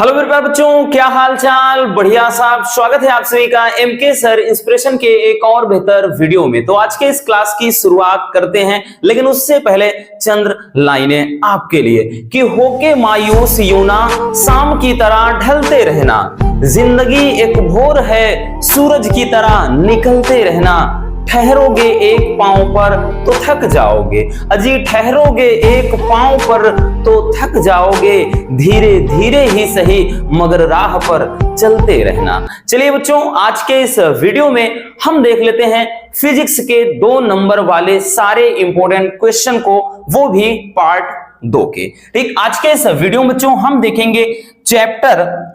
Hello मेरे प्यारे बच्चों, क्या हाल चाल। बढ़िया साहब, स्वागत है आप सभी का एमके सर इंस्पिरेशन के एक और बेहतर वीडियो में। तो आज के इस क्लास की शुरुआत करते हैं, लेकिन उससे पहले चंद लाइनें आपके लिए कि होके मायूस यूं ना शाम की तरह ढलते रहना, जिंदगी एक भोर है सूरज की तरह निकलते रहना, ठहरोगे एक पांव पर तो थक जाओगे, अजी ठहरोगे एक पांव पर तो थक जाओगे, धीरे धीरे ही सही मगर राह पर चलते रहना। चलिए बच्चों, आज के इस वीडियो में हम देख लेते हैं फिजिक्स के 2 नंबर वाले सारे इंपॉर्टेंट क्वेश्चन को, वो भी पार्ट 2 के। ठीक, आज के इस वीडियो में बच्चों हम देखेंगे चैप्टर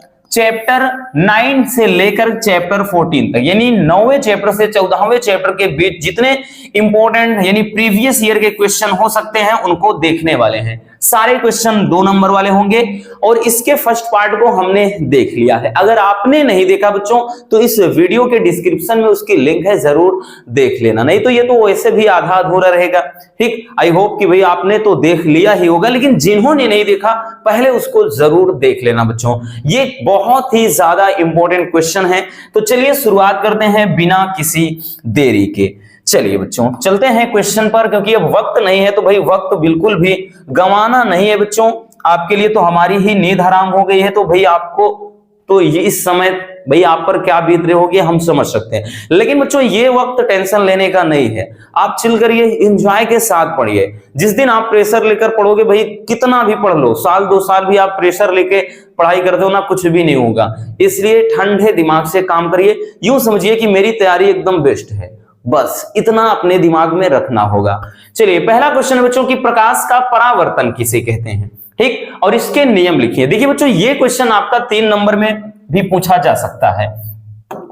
9 से लेकर चैप्टर 14 तक, यानी 9वें चैप्टर से 14वें चैप्टर के बीच जितने इंपॉर्टेंट यानी प्रीवियस ईयर के क्वेश्चन हो सकते हैं उनको देखने वाले हैं। सारे क्वेश्चन 2 नंबर वाले होंगे और इसके फर्स्ट पार्ट को हमने देख लिया है। अगर आपने नहीं देखा बच्चों तो इस वीडियो के डिस्क्रिप्शन में उसकी लिंक है, जरूर देख लेना, नहीं तो ये तो वैसे भी आधा अधूरा रहेगा। ठीक, आई होप कि भाई आपने तो देख लिया ही होगा, लेकिन जिन्होंने नहीं देखा पहले उसको जरूर देख लेना बच्चों। ये बहुत ही ज्यादा इंपॉर्टेंट क्वेश्चन है। तो चलिए शुरुआत करते हैं बिना किसी देरी के। चलिए बच्चों चलते हैं क्वेश्चन पर, क्योंकि अब वक्त नहीं है तो भाई वक्त बिल्कुल भी गंवाना नहीं है बच्चों। आपके लिए तो हमारी ही नींद हराम हो गई है, तो भाई आपको तो ये इस समय भाई आप पर क्या बीत रही होगी हम समझ सकते हैं, लेकिन बच्चों ये वक्त टेंशन लेने का नहीं है। आप चिल करिए, एंजॉय के साथ पढ़िए। जिस दिन आप प्रेशर लेकर पढ़ोगे, भाई कितना भी पढ़ लो, साल 2 साल भी आप प्रेशर लेके पढ़ाई करते हो ना, कुछ भी नहीं होगा। इसलिए ठंडे दिमाग से काम करिए। यूं समझिए कि मेरी तैयारी एकदम बेस्ट है, बस इतना अपने दिमाग में रखना होगा। चलिए पहला क्वेश्चन बच्चों की प्रकाश का परावर्तन किसे कहते हैं। ठीक, और इसके नियम लिखिए। देखिए बच्चों ये क्वेश्चन आपका 3 नंबर में भी पूछा जा सकता है।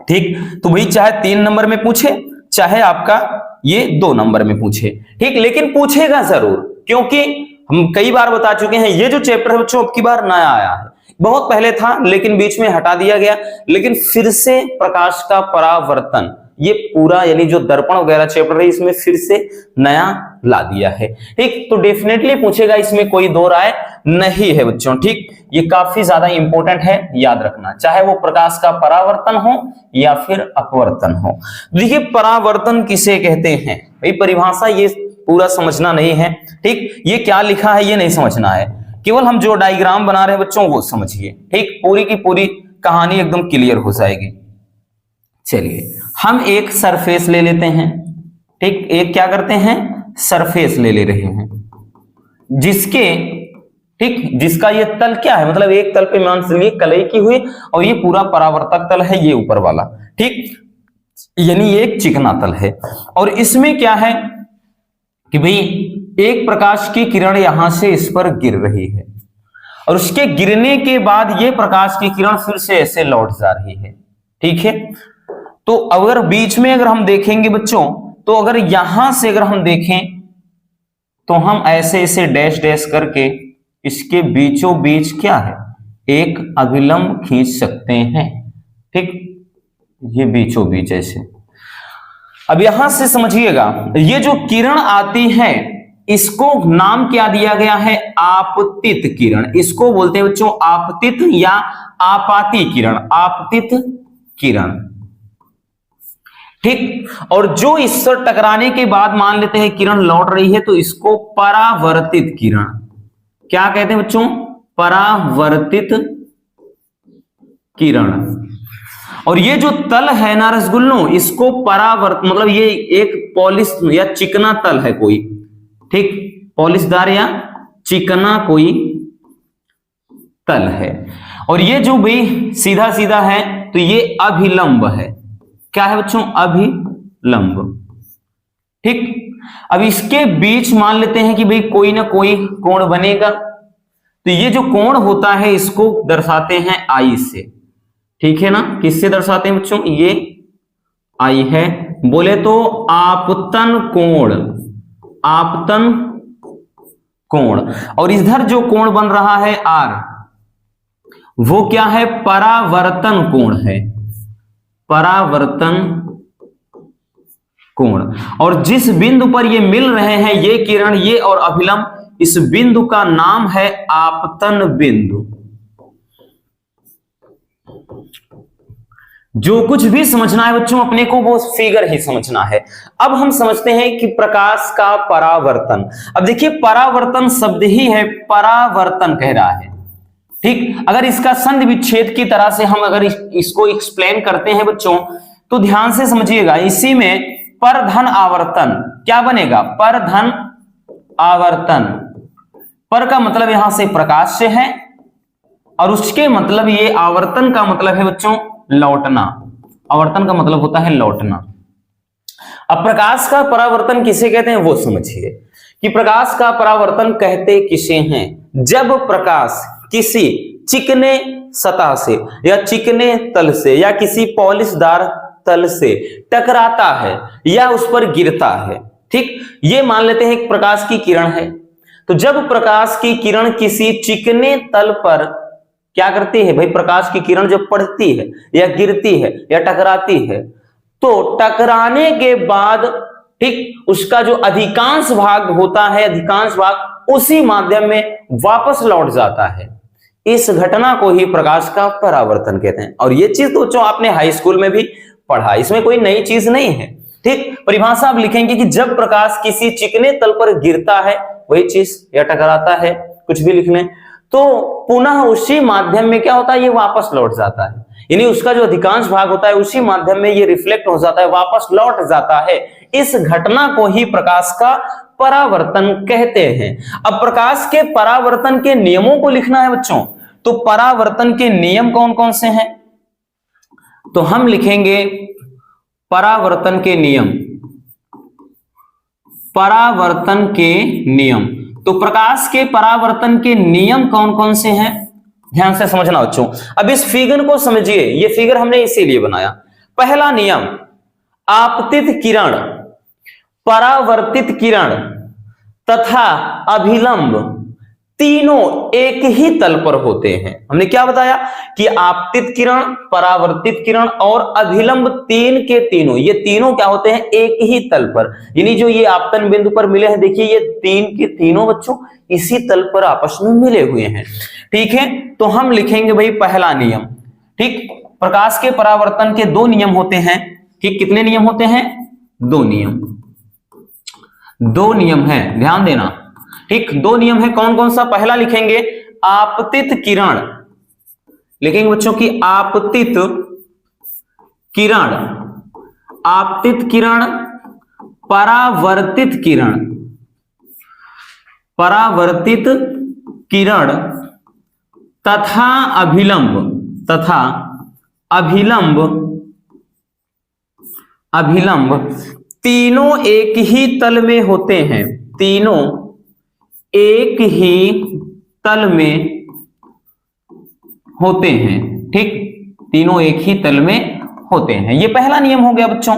ठीक, तो भाई चाहे 3 नंबर में पूछे चाहे आपका ये 2 नंबर में पूछे, ठीक, लेकिन पूछेगा जरूर, क्योंकि हम कई बार बता चुके हैं ये जो चैप्टर है बच्चों अब की बार नया आया है। बहुत पहले था लेकिन बीच में हटा दिया गया, लेकिन फिर से प्रकाश का परावर्तन ये पूरा यानी जो दर्पण वगैरह चैप्टर है इसमें फिर से नया ला दिया है। ठीक, तो डेफिनेटली पूछेगा, इसमें कोई दो राय नहीं है बच्चों। ठीक, ये काफी ज्यादा इंपॉर्टेंट है, याद रखना, चाहे वो प्रकाश का परावर्तन हो या फिर अपवर्तन हो। देखिए परावर्तन किसे कहते हैं, भाई परिभाषा ये पूरा समझना नहीं है। ठीक, ये क्या लिखा है ये नहीं समझना है, केवल हम जो डायग्राम बना रहे हैं बच्चों वो समझिए। ठीक, पूरी की पूरी कहानी एकदम क्लियर हो जाएगी। चलिए हम एक सरफेस ले लेते हैं। ठीक, एक क्या करते हैं, सरफेस ले रहे हैं जिसके जिसका ये तल क्या है, मतलब एक तल पे मान लीजिए कलई की हुई और ये पूरा परावर्तक तल है, ये ऊपर वाला। ठीक, यानी ये एक चिकना तल है और इसमें क्या है कि भाई एक प्रकाश की किरण यहां से इस पर गिर रही है और उसके गिरने के बाद ये प्रकाश की किरण फिर से ऐसे लौट जा रही है। ठीक है, तो अगर बीच में अगर हम देखेंगे बच्चों, तो अगर यहां से अगर हम देखें तो हम ऐसे ऐसे डैश डैश करके इसके बीचों बीच क्या है, एक अभिलंब खींच सकते हैं। ठीक, ये बीचों बीच ऐसे। अब यहां से समझिएगा, ये जो किरण आती है इसको नाम क्या दिया गया है, आपतित किरण। इसको बोलते हैं बच्चों आपतित या आपाती किरण, आपतित किरण। ठीक, और जो इससे टकराने के बाद मान लेते हैं किरण लौट रही है तो इसको परावर्तित किरण क्या कहते हैं बच्चों, परावर्तित किरण। और ये जो तल है ना रसगुल्लों, इसको मतलब ये एक पॉलिश या चिकना तल है कोई। ठीक, पॉलिशदार या चिकना कोई तल है और ये जो भी सीधा सीधा है तो ये अभिलंब है। क्या है बच्चों, अभिलंब। ठीक, अब इसके बीच मान लेते हैं कि भाई कोई ना कोई कोण बनेगा, तो ये जो कोण होता है इसको दर्शाते हैं आई से। ठीक है ना, किससे दर्शाते हैं बच्चों, ये आई है, बोले तो आपतन कोण, आपतन कोण। और इधर जो कोण बन रहा है आर, वो क्या है, परावर्तन कोण है, परावर्तन कोण। और जिस बिंदु पर ये मिल रहे हैं ये किरण ये और अभिलंब, इस बिंदु का नाम है आपतन बिंदु। जो कुछ भी समझना है बच्चों अपने को वो फिगर ही समझना है। अब हम समझते हैं कि प्रकाश का परावर्तन। अब देखिए परावर्तन शब्द ही है, परावर्तन कह रहा है, ठीक। अगर इसका संधि विच्छेद की तरह से हम अगर इसको एक्सप्लेन करते हैं बच्चों तो ध्यान से समझिएगा। इसी में परधन आवर्तन क्या बनेगा, परधन आवर्तन। पर का मतलब यहां से प्रकाश से है और उसके मतलब ये आवर्तन का मतलब है बच्चों लौटना। आवर्तन का मतलब होता है लौटना। अब प्रकाश का परावर्तन किसे कहते हैं वो समझिए कि प्रकाश का परावर्तन कहते किसे हैं। जब प्रकाश किसी चिकने सतह से या चिकने तल से या किसी पॉलिशदार तल से टकराता है या उस पर गिरता है, ठीक। ये मान लेते हैं कि प्रकाश की किरण है, तो जब प्रकाश की किरण किसी चिकने तल पर क्या करती है भाई, प्रकाश की किरण जब पड़ती है या गिरती है या टकराती है तो टकराने के बाद, ठीक, उसका जो अधिकांश भाग होता है, अधिकांश भाग उसी माध्यम में वापस लौट जाता है। इस घटना को ही प्रकाश का परावर्तन कहते हैं। और ये चीज तो जो आपने हाई स्कूल में भी पढ़ा, इसमें कोई नई चीज नहीं है, ठीक। परिभाषा आप लिखेंगे कि जब प्रकाश किसी चिकने तल पर गिरता है, वही चीज, या टकराता है, कुछ भी लिखने, तो पुनः उसी माध्यम में क्या होता है, ये वापस लौट जाता है। यानी उसका जो अधिकांश भाग होता है उसी माध्यम में ये रिफ्लेक्ट हो जाता है, वापस लौट जाता है। इस घटना को ही प्रकाश का परावर्तन कहते हैं। अब प्रकाश के परावर्तन के नियमों को लिखना है बच्चों, तो परावर्तन के नियम कौन कौन से हैं, तो हम लिखेंगे परावर्तन के नियम। परावर्तन के नियम, तो प्रकाश के परावर्तन के नियम कौन कौन से हैं, ध्यान से समझना बच्चों। अब इस फिगर को समझिए, ये फिगर हमने इसीलिए बनाया। पहला नियम, आपतित किरण, परावर्तित किरण तथा अभिलंब तीनों एक ही तल पर होते हैं। हमने क्या बताया कि आपतित किरण, परावर्तित किरण और अभिलंब तीन के तीनों, ये तीनों क्या होते हैं, एक ही तल पर। यानी जो ये आपतन बिंदु पर मिले हैं, देखिए ये तीन के तीनों बच्चों इसी तल पर आपस में मिले हुए हैं, ठीक है। तो हम लिखेंगे भाई पहला नियम, ठीक। प्रकाश के परावर्तन के दो नियम होते हैं, ठीक। कितने नियम होते हैं, दो नियम, दो नियम है, ध्यान देना, ठीक। दो नियम है, कौन कौन सा, पहला लिखेंगे आपतित किरण, लिखेंगे बच्चों की आपतित किरण, आपतित किरण, परावर्तित किरण, परावर्तित किरण तथा अभिलंब, तथा अभिलंब, अभिलंब तीनों एक ही तल में होते हैं, तीनों एक ही तल में होते हैं, ठीक। तीनों एक ही तल में होते हैं, ये पहला नियम हो गया बच्चों।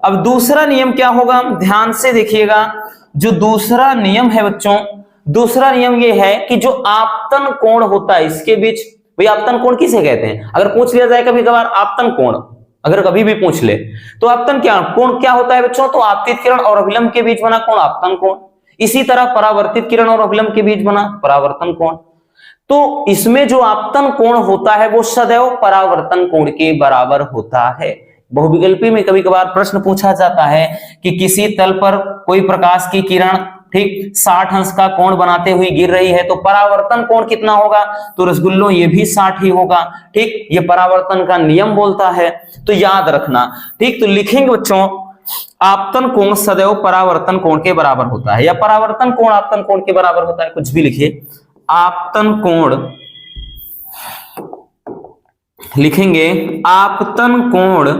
अब दूसरा नियम क्या होगा, ध्यान से देखिएगा। जो दूसरा नियम है बच्चों, दूसरा नियम ये है कि जो आपतन कोण होता है इसके बीच, भाई आपतन कोण किसे कहते हैं, अगर पूछ लिया जाए कभी कभार आपतन कोण, अगर कभी भी पूछ ले तो आपतन क्या कोण क्या होता है बच्चों, तो आपतित किरण और अभिलंब के बीच बना कोण आपतन कोण। इसी तरह परावर्तित किरण और अभिलंब के बीच बना परावर्तन कोण। तो इसमें जो आपतन कोण होता है वो सदैव परावर्तन कोण के बराबर होता है। बहुविकल्पी में कभी कभार प्रश्न पूछा जाता है कि किसी तल पर कोई प्रकाश की किरण, ठीक, 60 अंश का कोण बनाते हुए गिर रही है, तो परावर्तन कोण कितना होगा, तो रसगुल्लो ये भी 60 ही होगा, ठीक। ये परावर्तन का नियम बोलता है, तो याद रखना, ठीक। तो लिखेंगे बच्चों आपतन कोण सदैव परावर्तन कोण के बराबर होता है, या परावर्तन कोण आपतन कोण के बराबर होता है, कुछ भी लिखिए। आपतन कोण लिखेंगे आपतन कोण,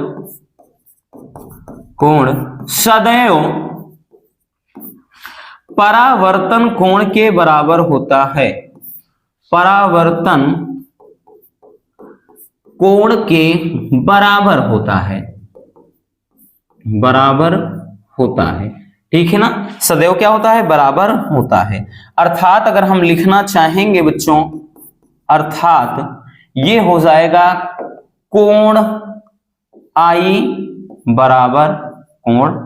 कोण सदैव परावर्तन कोण के बराबर होता है, परावर्तन कोण के बराबर होता है, बराबर होता है, ठीक है ना। सदैव क्या होता है, बराबर होता है। अर्थात अगर हम लिखना चाहेंगे बच्चों, अर्थात ये हो जाएगा कोण आई बराबर कोण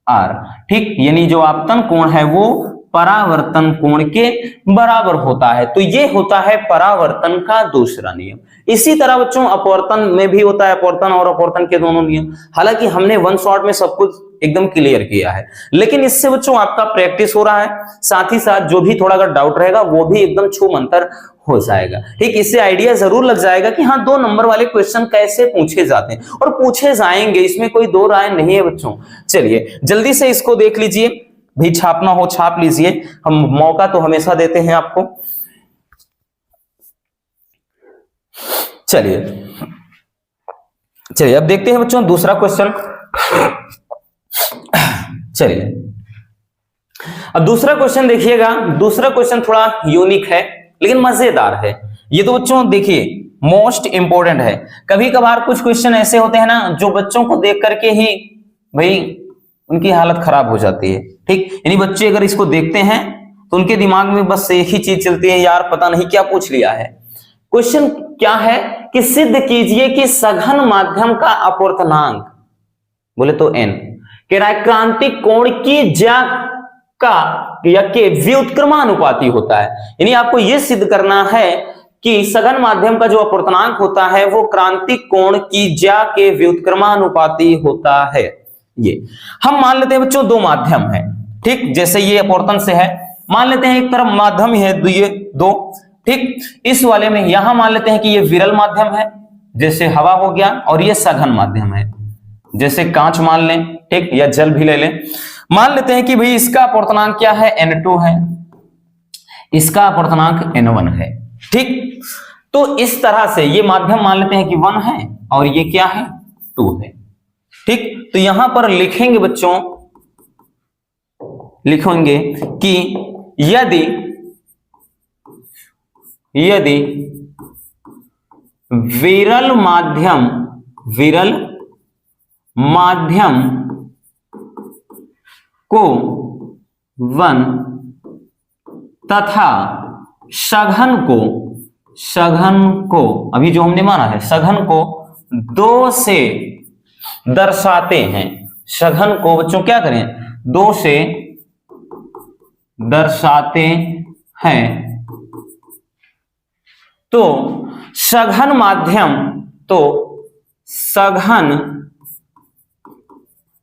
आर, ठीक। यानी जो आपतन कोण है वो परावर्तन कोण के बराबर होता है। तो ये होता है परावर्तन का दूसरा नियम। इसी तरह बच्चों अपवर्तन में भी होता है, अपवर्तन और अपवर्तन के दोनों नियम। हालांकि हमने वन शॉट में सब कुछ एकदम क्लियर किया है, लेकिन इससे बच्चों आपका प्रैक्टिस हो रहा है, साथ ही साथ जो भी थोड़ा अगर डाउट रहेगा वो भी एकदम छू मंतर हो जाएगा। ठीक, इससे आइडिया जरूर लग जाएगा कि हाँ 2 नंबर वाले क्वेश्चन कैसे पूछे जाते हैं और पूछे जाएंगे, इसमें कोई दो राय नहीं है बच्चों। चलिए जल्दी से इसको देख लीजिए, भी छापना हो छाप लीजिए, हम मौका तो हमेशा देते हैं आपको। चलिए चलिए अब देखते हैं बच्चों दूसरा क्वेश्चन। चलिए अब दूसरा क्वेश्चन देखिएगा। दूसरा क्वेश्चन थोड़ा यूनिक है लेकिन मजेदार है। ये तो बच्चों देखिए मोस्ट इंपोर्टेंट है। कभी कभार कुछ क्वेश्चन ऐसे होते हैं ना जो बच्चों को देख करके ही भाई उनकी हालत खराब हो जाती है। ठीक, यानी बच्चे अगर इसको देखते हैं तो उनके दिमाग में बस एक ही चीज चलती है, यार पता नहीं क्या पूछ लिया है। क्वेश्चन क्या है कि सिद्ध कीजिए कि सघन माध्यम का अपवर्तनांक, बोले तो n, कह रहा है क्रांतिक कोण की ज्या का या के व्युत्क्रमानुपाती होता है। यानी आपको यह सिद्ध करना है कि सघन माध्यम का जो अपवर्तनांक होता है वो क्रांतिक कोण की ज्या के व्युत्क्रमानुपाती होता है। ये हम मान लेते हैं बच्चों 2 माध्यम है। ठीक, जैसे ये अपवर्तन से है, मान लेते हैं एक तरफ माध्यम ही है ये 2। ठीक, इस वाले में यहां मान लेते हैं कि ये विरल माध्यम है, जैसे हवा हो गया, और ये सघन माध्यम है, जैसे कांच मान लें, ठीक, या जल भी ले लें। मान लेते हैं कि भाई इसका अपवर्तनांक क्या है, N2 है, इसका अपवर्तनांक N1 है। ठीक, तो इस तरह से ये माध्यम मान लेते हैं कि 1 है और ये क्या है 2 है। ठीक, तो यहां पर लिखेंगे बच्चों, लिखेंगे कि यदि विरल माध्यम को 1 तथा सघन को अभी जो हमने माना है सघन को 2 से दर्शाते हैं। सघन को बच्चों क्या करें, 2 से दर्शाते हैं, तो सघन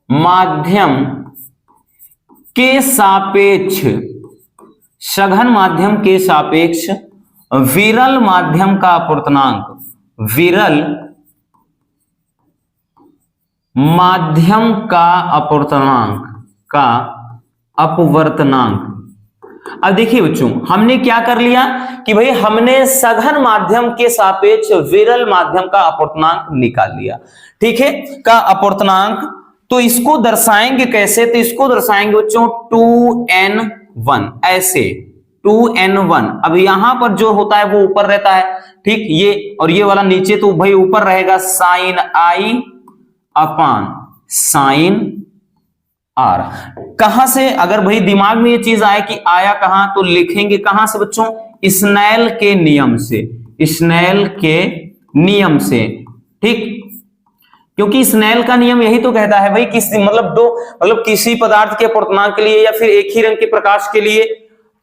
माध्यम के सापेक्ष विरल माध्यम का अपवर्तनांक, विरल माध्यम का अपवर्तनांक। अब देखिए बच्चों हमने क्या कर लिया कि भाई हमने सघन माध्यम के सापेक्ष विरल माध्यम का अपवर्तनांक निकाल लिया। ठीक है, का अपवर्तनांक। तो इसको दर्शाएंगे कैसे, तो इसको दर्शाएंगे बच्चों 2n1, ऐसे 2n1। अब यहां पर जो होता है वो ऊपर रहता है, ठीक, ये और ये वाला नीचे, तो भाई ऊपर रहेगा sin i upon sin r। कहां से अगर भाई दिमाग में ये चीज आए कि आया कहां, तो लिखेंगे कहां से बच्चों, स्नेल के नियम से, स्नेल के नियम से। ठीक, क्योंकि स्नेल का नियम यही तो कहता है भाई किसी मतलब किसी पदार्थ के अपवर्तनांक के लिए या फिर एक ही रंग के प्रकाश के लिए,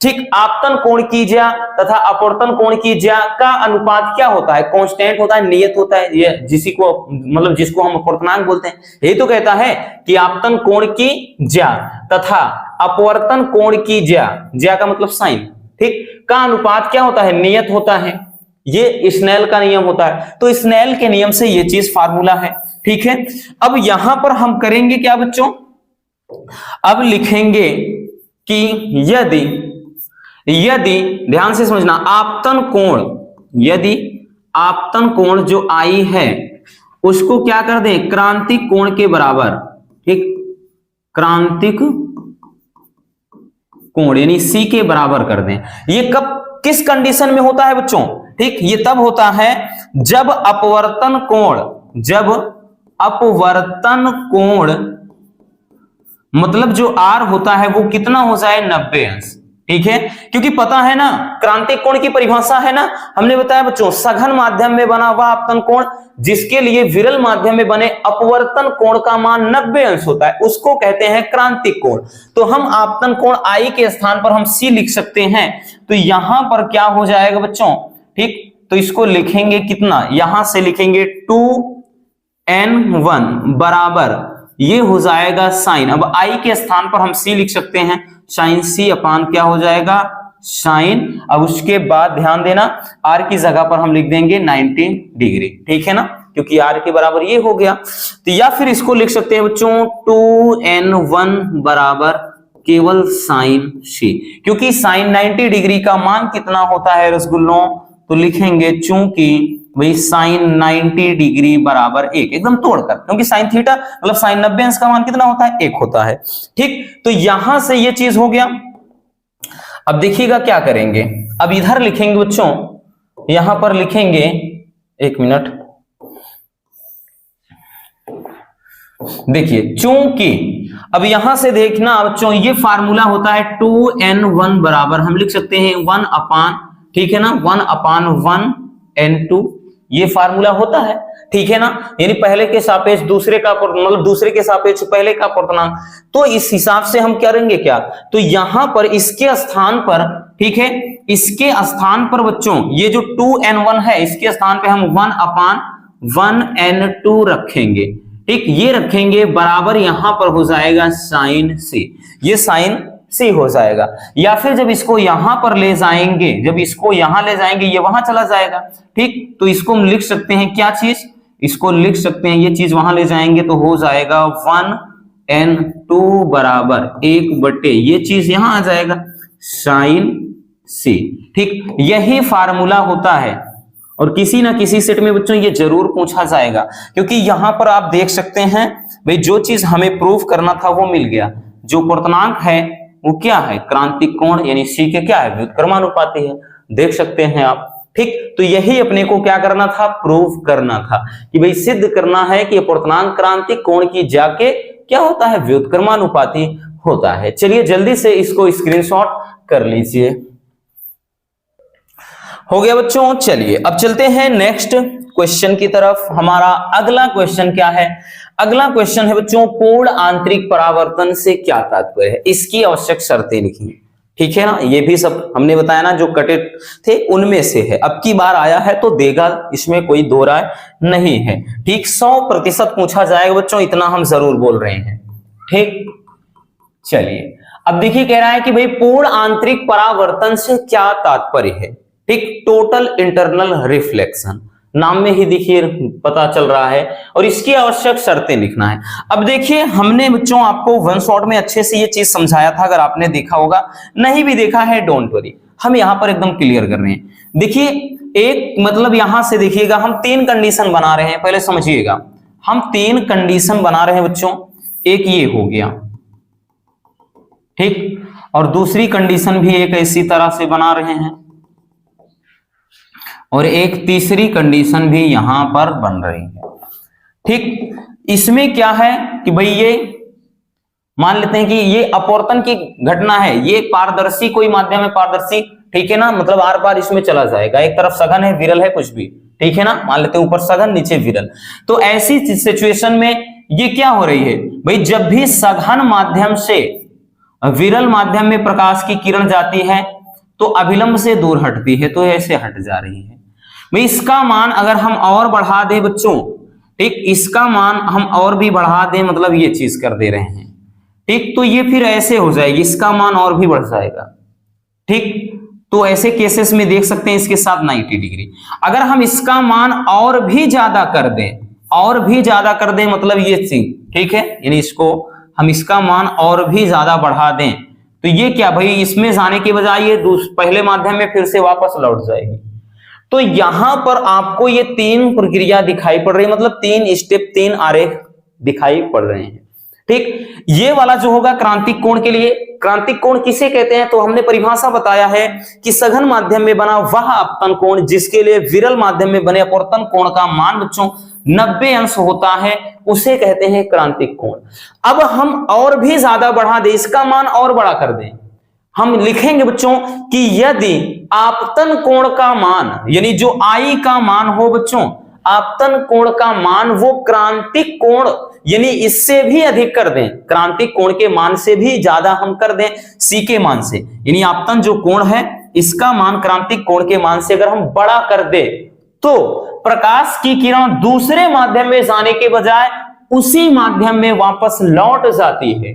ठीक, आपतन कोण की ज्या तथा अपवर्तन कोण की ज्या का अनुपात क्या होता है, कांस्टेंट होता है, नियत होता है। ये जिसको हम अपवर्तनांक बोलते हैं, यही तो कहता है कि आपतन कोण की ज्या तथा अपवर्तन कोण की ज्या का मतलब साइन, ठीक, का अनुपात क्या होता है, नियत होता है। ये स्नेल का नियम होता है। तो स्नेल के नियम से ये चीज फार्मूला है। ठीक है, अब यहां पर हम करेंगे क्या बच्चों, अब लिखेंगे कि यदि ध्यान से समझना, यदि आपतन कोण जो आई है उसको क्या कर दें, क्रांतिक कोण के बराबर। ठीक, क्रांतिक कोण यानी C के बराबर कर दें। ये कब किस कंडीशन में होता है बच्चों, ठीक, ये तब होता है जब अपवर्तन कोण मतलब जो R होता है वो कितना हो जाए 90 अंश। ठीक है, क्योंकि पता है ना क्रांतिक कोण की परिभाषा है ना, हमने बताया बच्चों सघन माध्यम में बना वह आपतन कोण जिसके लिए विरल माध्यम में बने अपवर्तन कोण का मान 90 अंश होता है, उसको कहते हैं क्रांतिक कोण। तो हम आपतन कोण आई के स्थान पर हम सी लिख सकते हैं, तो यहां पर क्या हो जाएगा बच्चों, ठीक, तो इसको लिखेंगे कितना, यहां से लिखेंगे 2n1 बराबर ये हो जाएगा साइन, अब आई के स्थान पर हम सी लिख सकते हैं, साइन सी अपान क्या हो जाएगा साइन, अब उसके बाद ध्यान देना आर की जगह पर हम लिख देंगे 90 डिग्री, ठीक है ना, क्योंकि आर के बराबर ये हो गया। तो या फिर इसको लिख सकते हैं बच्चों 2n1 बराबर केवल साइन सी, क्योंकि साइन 90 डिग्री का मान कितना होता है रसगुल्लों, तो लिखेंगे चूंकि भाई साइन 90 डिग्री बराबर 1, एकदम तोड़कर, क्योंकि साइन थीटा मतलब साइन 90 अंश का मान कितना होता है 1 होता है, ठीक। तो यहां से ये चीज हो गया। अब देखिएगा क्या करेंगे, अब इधर लिखेंगे बच्चों, यहां पर लिखेंगे, एक मिनट देखिए, चूंकि अब यहां से देखना बच्चों ये फार्मूला होता है 2n1 बराबर हम लिख सकते हैं 1 अपान, ठीक है ना, 1 अपान 1n2, ये फार्मूला होता है, ठीक है ना, यानी पहले के सापेक्ष दूसरे का मतलब दूसरे के सापेक्ष पहले का पूर्णांक। तो इस हिसाब से हम करेंगे क्या, तो यहां पर इसके स्थान पर, ठीक है, इसके स्थान पर बच्चों ये जो 2n1 है इसके स्थान पे हम 1 अपान 1n2 रखेंगे, ठीक, ये रखेंगे बराबर यहां पर हो जाएगा साइन सी, ये साइन सी हो जाएगा। या फिर जब इसको यहां पर ले जाएंगे, जब इसको यहां ले जाएंगे ये वहां चला जाएगा, ठीक, तो इसको हम लिख सकते हैं क्या चीज, इसको लिख सकते हैं ये चीज वहां ले जाएंगे तो हो जाएगा 1n2 बराबर 1/, ये चीज यहां आ जाएगा साइन सी, ठीक, यही फार्मूला होता है। और किसी ना किसी सेट में बच्चों ये जरूर पूछा जाएगा, क्योंकि यहां पर आप देख सकते हैं भाई जो चीज हमें प्रूफ करना था वो मिल गया, जो पूर्णांक है वो क्या है क्रांतिक कोण, यानी सी के क्या है व्युत्क्रमानुपाती है, देख सकते हैं आप, ठीक। तो यही अपने को क्या करना था, प्रूव करना था कि भाई सिद्ध करना है कि पूर्णांक क्रांतिक कोण की जाके क्या होता है व्युत्क्रमानुपाती होता है। चलिए जल्दी से इसको स्क्रीनशॉट कर लीजिए, हो गया बच्चों। चलिए अब चलते हैं नेक्स्ट क्वेश्चन की तरफ। हमारा अगला क्वेश्चन क्या है, अगला क्वेश्चन है बच्चों पूर्ण आंतरिक परावर्तन से क्या तात्पर्य है, इसकी आवश्यक शर्तें लिखी, ठीक है ना, ये भी सब हमने बताया ना जो कटे थे उनमें से है, अब की बार आया है तो देगा, इसमें कोई दो राय नहीं है, ठीक। 100% पूछा जाएगा बच्चों, इतना हम जरूर बोल रहे हैं, ठीक। चलिए अब देखिए कह रहा है कि भाई पूर्ण आंतरिक परावर्तन से क्या तात्पर्य है, ठीक, टोटल इंटरनल रिफ्लेक्शन, नाम में ही देखिए पता चल रहा है, और इसकी आवश्यक शर्तें लिखना है। अब देखिए हमने बच्चों आपको वन शॉट में अच्छे से ये चीज समझाया था, अगर आपने देखा होगा, नहीं भी देखा है डोंट वरी, हम यहां पर एकदम क्लियर कर रहे हैं। देखिए एक मतलब यहां से देखिएगा हम 3 कंडीशन बना रहे हैं, पहले समझिएगा, हम 3 कंडीशन बना रहे हैं बच्चों, एक ये हो गया, ठीक, और दूसरी कंडीशन भी एक इसी तरह से बना रहे हैं, और एक तीसरी कंडीशन भी यहां पर बन रही है, ठीक। इसमें क्या है कि भाई ये मान लेते हैं कि ये अपवर्तन की घटना है, ये पारदर्शी कोई माध्यम है, पारदर्शी, ठीक है ना, मतलब आर पार इसमें चला जाएगा, एक तरफ सघन है विरल है कुछ भी, ठीक है ना, मान लेते हैं ऊपर सघन नीचे विरल। तो ऐसी सिचुएशन में ये क्या हो रही है भाई, जब भी सघन माध्यम से विरल माध्यम में प्रकाश की किरण जाती है तो अभिलंब से दूर हटती है, तो ऐसे हट जा रही है भाई। इसका मान अगर हम और बढ़ा दें बच्चों, ठीक, इसका मान हम और भी बढ़ा दें, मतलब ये चीज कर दे रहे हैं, ठीक, तो ये फिर ऐसे हो जाएगी, इसका मान और भी बढ़ जाएगा, ठीक। तो ऐसे केसेस में देख सकते हैं इसके साथ 90 डिग्री, अगर हम इसका मान और भी ज्यादा कर दें, और भी ज्यादा कर दें मतलब ये चीज, ठीक है, यानी इसको हम इसका मान और भी ज्यादा बढ़ा दें तो ये क्या भाई, इसमें जाने के बजाय ये पहले माध्यम में फिर से वापस लौट जाएगी। तो यहां पर आपको ये 3 प्रक्रिया दिखाई पड़ रही है, मतलब 3 स्टेप, 3 आरेख दिखाई पड़ रहे हैं, ठीक। ये वाला जो होगा क्रांतिक कोण के लिए, क्रांतिक कोण किसे कहते हैं, तो हमने परिभाषा बताया है कि सघन माध्यम में बना वह अपतन कोण जिसके लिए विरल माध्यम में बने अपवर्तन कोण का मान बच्चों 90 अंश होता है, उसे कहते हैं क्रांतिक कोण। अब हम और भी ज्यादा बढ़ा दें, इसका मान और बड़ा कर दें, हम लिखेंगे बच्चों कि यदि आपतन कोण का मान, यानी जो आई का मान हो बच्चों, आपतन कोण का मान वो क्रांतिक कोण यानी इससे भी अधिक कर दें, क्रांतिक कोण के मान से भी ज्यादा हम कर दें सी के मान से, यानी आपतन जो कोण है इसका मान क्रांतिक कोण के मान से अगर हम बड़ा कर दे तो प्रकाश की किरण दूसरे माध्यम में जाने के बजाय उसी माध्यम में वापस लौट जाती है।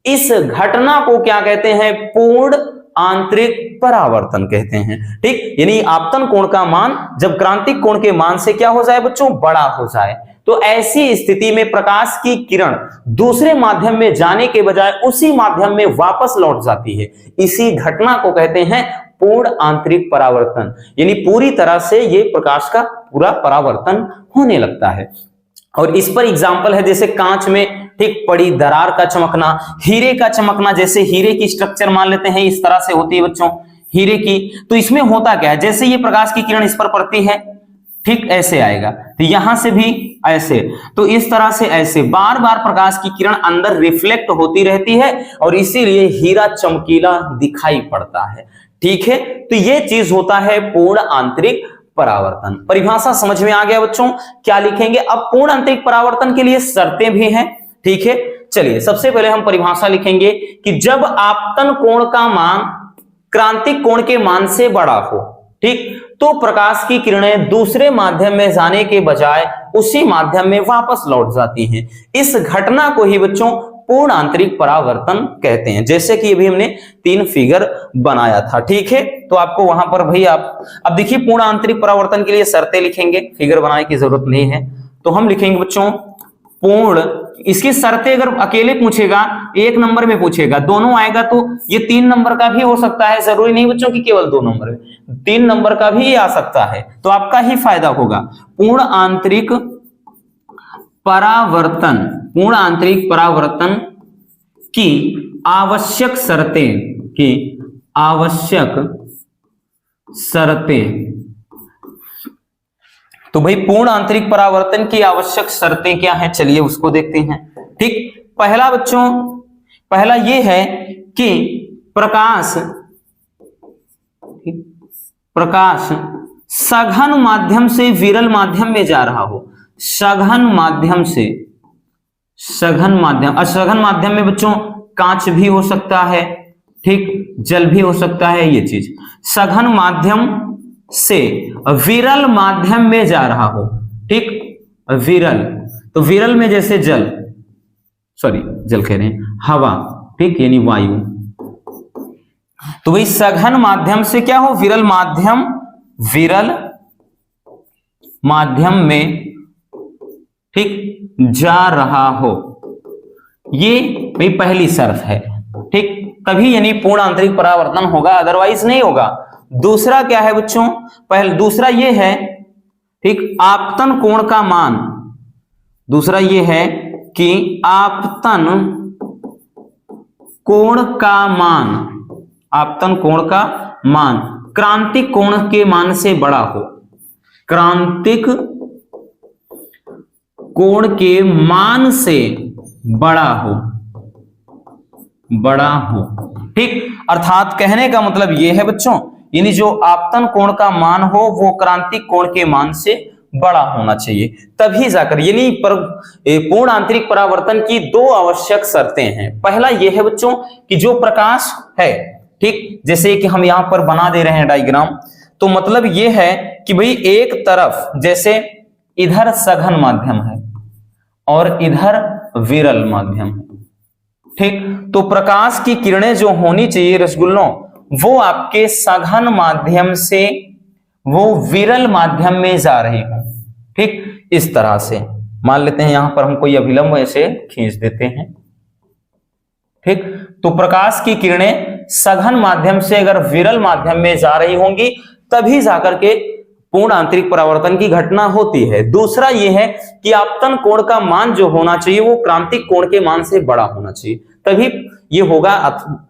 इस घटना को क्या कहते हैं? पूर्ण आंतरिक परावर्तन कहते हैं। ठीक, यानी आपतन कोण का मान जब क्रांतिक कोण के मान से क्या हो जाए बच्चों? बड़ा हो जाए, तो ऐसी स्थिति में प्रकाश की किरण दूसरे माध्यम में जाने के बजाय उसी माध्यम में वापस लौट जाती है। इसी घटना को कहते हैं पूर्ण आंतरिक परावर्तन, यानी पूरी तरह से ये प्रकाश का पूरा परावर्तन होने लगता है। और इस पर एग्जाम्पल है जैसे कांच में ठीक पड़ी दरार का चमकना, हीरे का चमकना, जैसे हीरे की स्ट्रक्चर मान लेते हैं इस तरह से होती है बच्चों हीरे की, तो इसमें होता क्या है? जैसे ये प्रकाश की किरण इस पर पड़ती है, ठीक ऐसे आएगा, तो यहां से भी ऐसे, तो इस तरह से ऐसे बार बार प्रकाश की किरण अंदर रिफ्लेक्ट होती रहती है और इसीलिए हीरा चमकीला दिखाई पड़ता है। ठीक है, तो ये चीज होता है पूर्ण आंतरिक परावर्तन। परिभाषा समझ में आ गया बच्चों? क्या लिखेंगे अब? पूर्ण आंतरिक परावर्तन के लिए शर्तें भी हैं। ठीक है, चलिए सबसे पहले हम परिभाषा लिखेंगे कि जब आपतन कोण का मान क्रांतिक कोण के मान से बड़ा हो, ठीक, तो प्रकाश की किरणें दूसरे माध्यम में जाने के बजाय उसी माध्यम में वापस लौट जाती हैं। इस घटना को ही बच्चों पूर्ण आंतरिक परावर्तन कहते हैं, जैसे कि अभी हमने 3 फिगर बनाया था। ठीक है, तो आपको वहां पर भाई आप अब देखिए पूर्ण आंतरिक परावर्तन के लिए शर्तें लिखेंगे, फिगर बनाने की जरूरत नहीं है। तो हम लिखेंगे बच्चों पूर्ण, इसकी शर्तें अगर अकेले पूछेगा 1 नंबर में पूछेगा, दोनों आएगा तो ये 3 नंबर का भी हो सकता है, जरूरी नहीं बच्चों कि केवल 2 नंबर, 3 नंबर का भी आ सकता है, तो आपका ही फायदा होगा। पूर्ण आंतरिक परावर्तन, पूर्ण आंतरिक परावर्तन की आवश्यक शर्तें, की आवश्यक शर्तें। तो भाई पूर्ण आंतरिक परावर्तन की आवश्यक शर्तें क्या हैं? चलिए उसको देखते हैं। ठीक, पहला बच्चों, पहला ये है कि प्रकाश सघन माध्यम से विरल माध्यम में जा रहा हो, सघन माध्यम से, सघन माध्यम, असघन माध्यम में बच्चों कांच भी हो सकता है, ठीक, जल भी हो सकता है, ये चीज सघन माध्यम से विरल माध्यम में जा रहा हो, ठीक, विरल, तो विरल में जैसे जल, सॉरी जल कह रहे हैं, हवा, ठीक, यानी वायु, तो वही सघन माध्यम से क्या हो? विरल माध्यम, विरल माध्यम में, ठीक, जा रहा हो, ये भाई पहली शर्त है। ठीक, तभी यानी पूर्ण आंतरिक परावर्तन होगा, अदरवाइज नहीं होगा। दूसरा क्या है बच्चों? पहले दूसरा ये है, ठीक, आपतन कोण का मान, दूसरा ये है कि आपतन कोण का मान, आपतन कोण का मान क्रांतिक कोण के मान से बड़ा हो, क्रांतिक कोण के मान से बड़ा हो, बड़ा हो, ठीक, अर्थात कहने का मतलब यह है बच्चों, यानी जो आपतन कोण का मान हो वो क्रांतिक कोण के मान से बड़ा होना चाहिए, तभी जाकर, यानी पूर्ण आंतरिक परावर्तन की 2 आवश्यक शर्तें हैं। पहला यह है बच्चों कि जो प्रकाश है, ठीक, जैसे कि हम यहां पर बना दे रहे हैं डायग्राम, तो मतलब यह है कि भाई एक तरफ जैसे इधर सघन माध्यम है और इधर विरल माध्यम है, ठीक, तो प्रकाश की किरणें जो होनी चाहिए रसगुल्लों, वो आपके सघन माध्यम से वो विरल माध्यम में जा रही हो, ठीक, इस तरह से मान लेते हैं, यहां पर हम कोई अभिलंब ऐसे खींच देते हैं, ठीक, तो प्रकाश की किरणें सघन माध्यम से अगर विरल माध्यम में जा रही होंगी तभी जाकर के पूर्ण आंतरिक परावर्तन की घटना होती है। दूसरा यह है कि आपतन कोण का मान जो होना चाहिए वो क्रांतिक कोण के मान से बड़ा होना चाहिए, तभी ये होगा,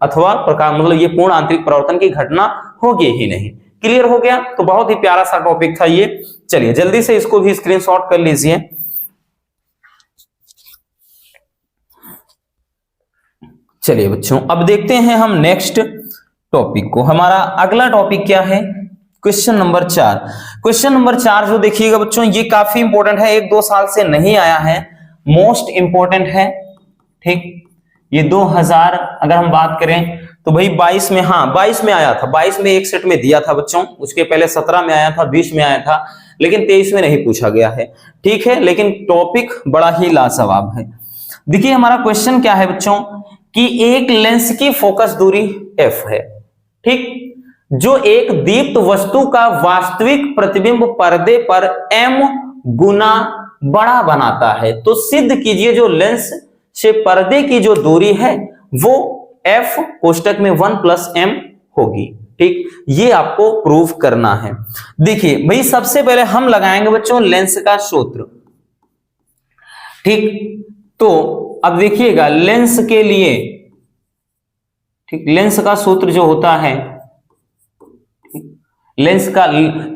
अथवा प्रकाश मतलब ये पूर्ण आंतरिक परावर्तन की घटना होगी ही नहीं। क्लियर हो गया? तो बहुत ही प्यारा सा टॉपिक था ये। चलिए जल्दी से इसको भी स्क्रीनशॉट कर लीजिए। चलिए बच्चों अब देखते हैं हम नेक्स्ट टॉपिक को। हमारा अगला टॉपिक क्या है? Question number 4। क्वेश्चन नंबर 4 जो देखिएगा बच्चों, ये काफी इंपॉर्टेंट है, 1-2 साल से नहीं आया है, मोस्ट इंपॉर्टेंट है। ठीक, ये 2000 अगर हम बात करें तो भाई 22 में, हाँ 22 में आया था, 22 में एक सेट में दिया था बच्चों, उसके पहले 17 में आया था, 20 में आया था, लेकिन 23 में नहीं पूछा गया है। ठीक है, लेकिन टॉपिक बड़ा ही लाजवाब है। देखिए हमारा क्वेश्चन क्या है बच्चों कि एक लेंस की फोकस दूरी f है, ठीक, जो एक दीप्त वस्तु का वास्तविक प्रतिबिंब पर्दे पर m गुना बड़ा बनाता है, तो सिद्ध कीजिए जो लेंस से पर्दे की जो दूरी है वो f कोष्टक में 1 + m होगी। ठीक, ये आपको प्रूव करना है। देखिए भाई सबसे पहले हम लगाएंगे बच्चों लेंस का सूत्र। ठीक, तो अब देखिएगा लेंस के लिए, ठीक, लेंस का सूत्र जो होता है, लेंस का,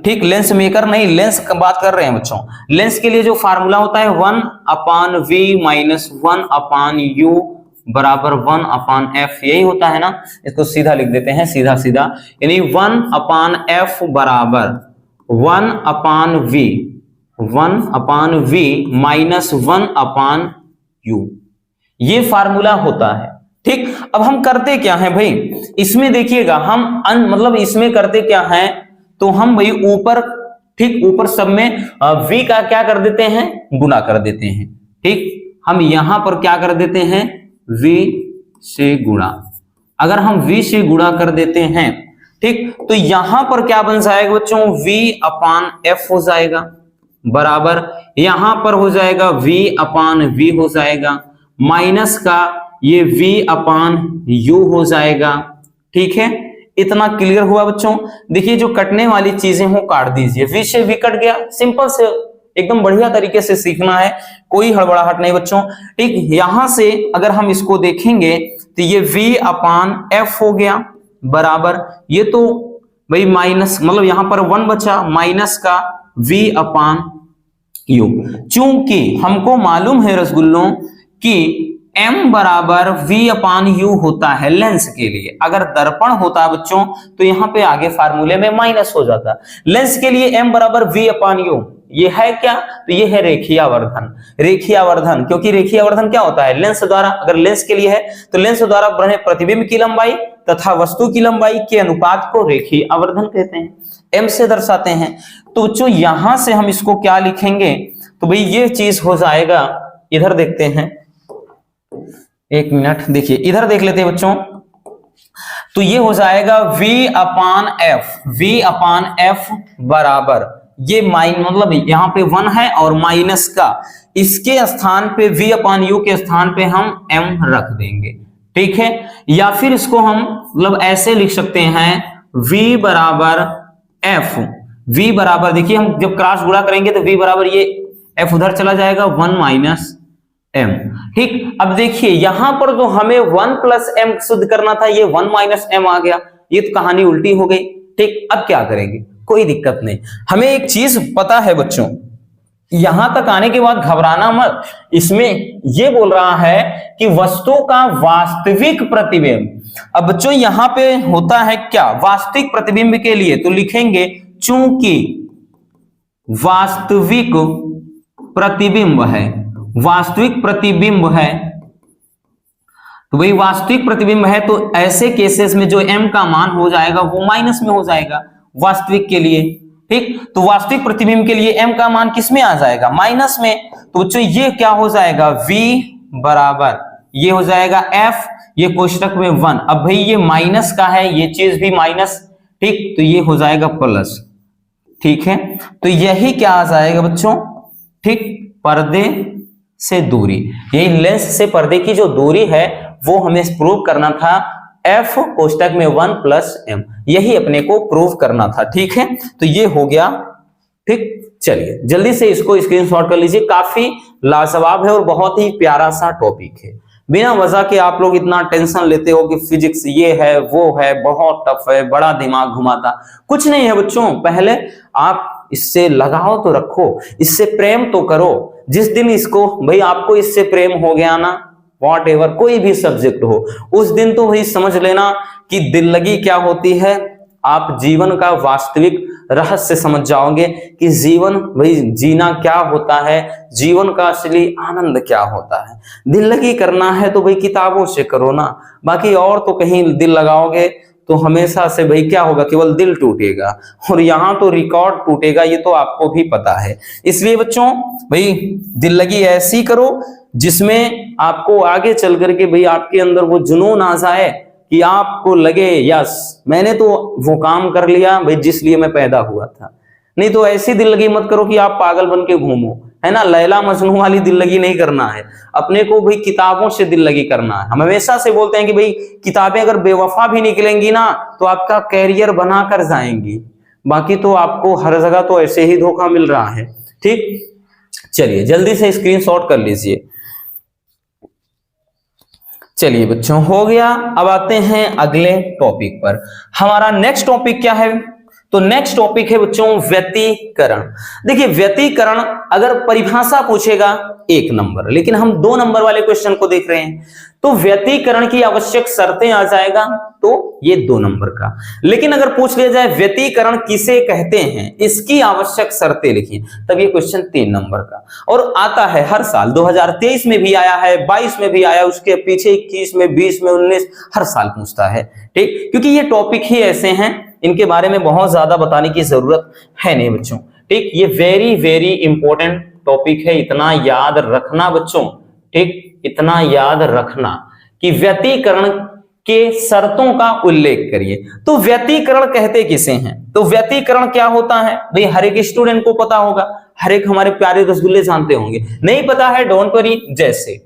ठीक, लेंस मेकर नहीं, लेंस का बात कर रहे हैं बच्चों। लेंस के लिए जो फार्मूला होता है 1/v - 1/u बराबर 1/f, यही होता है ना। इसको सीधा लिख देते हैं, सीधा सीधा, यानी 1/f बराबर 1/v - 1/u, ये फार्मूला होता है। ठीक, अब हम करते क्या है भाई, इसमें देखिएगा हम मतलब इसमें करते क्या है, तो हम भाई ऊपर, ठीक, ऊपर सब में v का क्या कर देते हैं, गुना कर देते हैं। ठीक, हम यहां पर क्या कर देते हैं, v से गुणा। अगर हम v से गुणा कर देते हैं, ठीक, तो यहां पर क्या बन जाएगा बच्चों, v/f हो जाएगा, बराबर यहां पर हो जाएगा v/v हो जाएगा, माइनस का ये v/u हो जाएगा। ठीक है, इतना क्लियर हुआ बच्चों। देखिए जो कटने वाली चीजें हो काट दीजिए, v से v कट गया, सिंपल से एकदम बढ़िया तरीके से सीखना है, कोई हड़बड़ाहट नहीं बच्चों। ठीक, यहां से अगर हम इसको देखेंगे तो ये v/f हो गया, बराबर ये तो भाई माइनस, मतलब यहां पर 1 बचा, माइनस का v/u। चूंकि हमको मालूम है रसगुल्लों कि m बराबर v/u होता है लेंस के लिए, अगर दर्पण होता है बच्चों तो यहां पे आगे फार्मूले में माइनस हो जाता। लेंस के लिए m बराबर v/u, ये है क्या, तो ये है रेखीय आवर्धन। रेखीय आवर्धन, क्योंकि रेखीय आवर्धन क्या होता है, लेंस द्वारा, अगर लेंस के लिए है तो लेंस द्वारा बने प्रतिबिंब की लंबाई तथा वस्तु की लंबाई के अनुपात को रेखीय आवर्धन कहते हैं, m से दर्शाते हैं। तो बच्चों यहां से हम इसको क्या लिखेंगे, तो भाई ये चीज हो जाएगा, इधर देखते हैं, एक मिनट, देखिए इधर देख लेते हैं बच्चों, तो ये हो जाएगा v/f बराबर ये मतलब यहाँ पे 1 है और माइनस का, इसके स्थान पे v/u के स्थान पे हम m रख देंगे। ठीक है, या फिर इसको हम मतलब ऐसे लिख सकते हैं v बराबर f, v बराबर, देखिए हम जब क्रॉस गुणा करेंगे तो v बराबर ये f उधर चला जाएगा 1 - m। ठीक, अब देखिए यहां पर तो हमें 1 + m शुद्ध करना था, ये 1 - m आ गया, ये तो कहानी उल्टी हो गई। ठीक, अब क्या करेंगे, कोई दिक्कत नहीं। हमें एक चीज पता है बच्चों, यहां तक आने के बाद घबराना मत, इसमें ये बोल रहा है कि वस्तु का वास्तविक प्रतिबिंब। अब बच्चों यहां पे होता है क्या, वास्तविक प्रतिबिंब के लिए तो लिखेंगे चूंकि वास्तविक प्रतिबिंब है, वास्तविक प्रतिबिंब है, तो भाई वास्तविक प्रतिबिंब है तो ऐसे केसेस में जो m का मान हो जाएगा वो माइनस में हो जाएगा वास्तविक के लिए। ठीक, तो वास्तविक प्रतिबिंब के लिए m का मान किस में आ जाएगा, माइनस में। तो बच्चों ये क्या हो जाएगा, v बराबर ये हो जाएगा f, ये कोष्टक में 1। अब भाई ये माइनस का है, ये चीज भी माइनस, ठीक, तो ये हो जाएगा प्लस। ठीक है, तो यही क्या आ जाएगा बच्चों, ठीक, पर्दे से दूरी, यही लेंस से पर्दे की जो दूरी है वो हमें प्रूव करना था, f कोष्टक में 1 + m, यही अपने को प्रूव करना था। ठीक है, तो ये हो गया। ठीक, चलिए जल्दी से इसको स्क्रीनशॉट कर लीजिए, काफी लाजवाब है और बहुत ही प्यारा सा टॉपिक है। बिना वजह के आप लोग इतना टेंशन लेते हो कि फिजिक्स ये है वो है, बहुत टफ है, बड़ा दिमाग घुमाता, कुछ नहीं है बच्चों। पहले आप इससे लगाओ तो रखो, इससे प्रेम तो करो। जिस दिन इसको भाई आपको इससे प्रेम हो गया ना, वॉट एवर, कोई भी सब्जेक्ट हो, उस दिन तो भाई समझ लेना कि दिल लगी क्या होती है, आप जीवन का वास्तविक रहस्य समझ जाओगे कि जीवन भाई जीना क्या होता है, जीवन का असली आनंद क्या होता है। दिल लगी करना है तो भाई किताबों से करो ना, बाकी और तो कहीं दिल लगाओगे तो हमेशा से भाई क्या होगा, केवल दिल टूटेगा और यहाँ तो रिकॉर्ड टूटेगा, ये तो आपको भी पता है। इसलिए बच्चों भाई दिल लगी ऐसी करो जिसमें आपको आगे चल करके भाई आपके अंदर वो जुनून आ जाए कि आपको लगे यस मैंने तो वो काम कर लिया भाई जिस लिए मैं पैदा हुआ था। नहीं तो ऐसी दिल लगी मत करो कि आप पागल बन के घूमो, है ना, लैला मजनू वाली दिल लगी नहीं करना है। अपने को भाई किताबों से दिल लगी करना है। हम हमेशा से बोलते हैं कि भाई किताबें अगर बेवफा भी निकलेंगी ना तो आपका कैरियर बना कर जाएंगी, बाकी तो आपको हर जगह तो ऐसे ही धोखा मिल रहा है। ठीक, चलिए जल्दी से स्क्रीनशॉट कर लीजिए। चलिए बच्चों हो गया, अब आते हैं अगले टॉपिक पर। हमारा नेक्स्ट टॉपिक क्या है, तो नेक्स्ट टॉपिक है बच्चों व्यतिकरण। देखिए व्यतिकरण अगर परिभाषा पूछेगा 1 नंबर, लेकिन हम 2 नंबर वाले क्वेश्चन को देख रहे हैं तो व्यतिकरण की आवश्यक शर्तें आ जाएगा तो ये 2 नंबर का। लेकिन अगर पूछ लिया जाए व्यतिकरण किसे कहते हैं, इसकी आवश्यक शर्तें लिखिए, तब ये क्वेश्चन 3 नंबर का। और आता है हर साल, 2023 में भी आया है, 22 में भी आया, उसके पीछे 21 में, 20 में, 19, हर साल पूछता है। ठीक, क्योंकि ये टॉपिक ही ऐसे हैं, इनके बारे में बहुत ज्यादा बताने की जरूरत है नहीं बच्चों। ठीक, ये वेरी वेरी इंपॉर्टेंट टॉपिक है, इतना याद रखना बच्चों। ठीक, इतना याद रखना कि व्यतिकरण के शर्तों का उल्लेख करिए। तो व्यतिकरण कहते किसे हैं, तो व्यतिकरण क्या होता है भाई हर एक स्टूडेंट को पता होगा, हर एक हमारे प्यारे रसगुल्ले जानते होंगे। नहीं पता है डोंट वरी, जैसे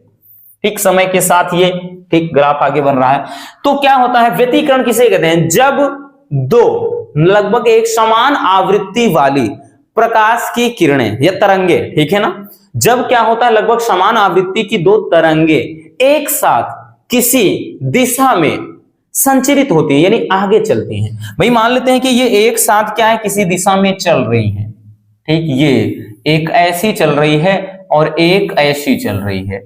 ठीक समय के साथ ये ठीक ग्राफ आगे बढ़ रहा है। तो क्या होता है व्यतिकरण किसे कहते हैं, जब 2 लगभग एक समान आवृत्ति वाली प्रकाश की किरणें या तरंगे, ठीक है ना, जब क्या होता है लगभग समान आवृत्ति की 2 तरंगे एक साथ किसी दिशा में संचरित होती है, यानी आगे चलती हैं। भाई मान लेते हैं कि ये एक साथ क्या है किसी दिशा में चल रही हैं। ठीक, ये एक ऐसी चल रही है और एक ऐसी चल रही है।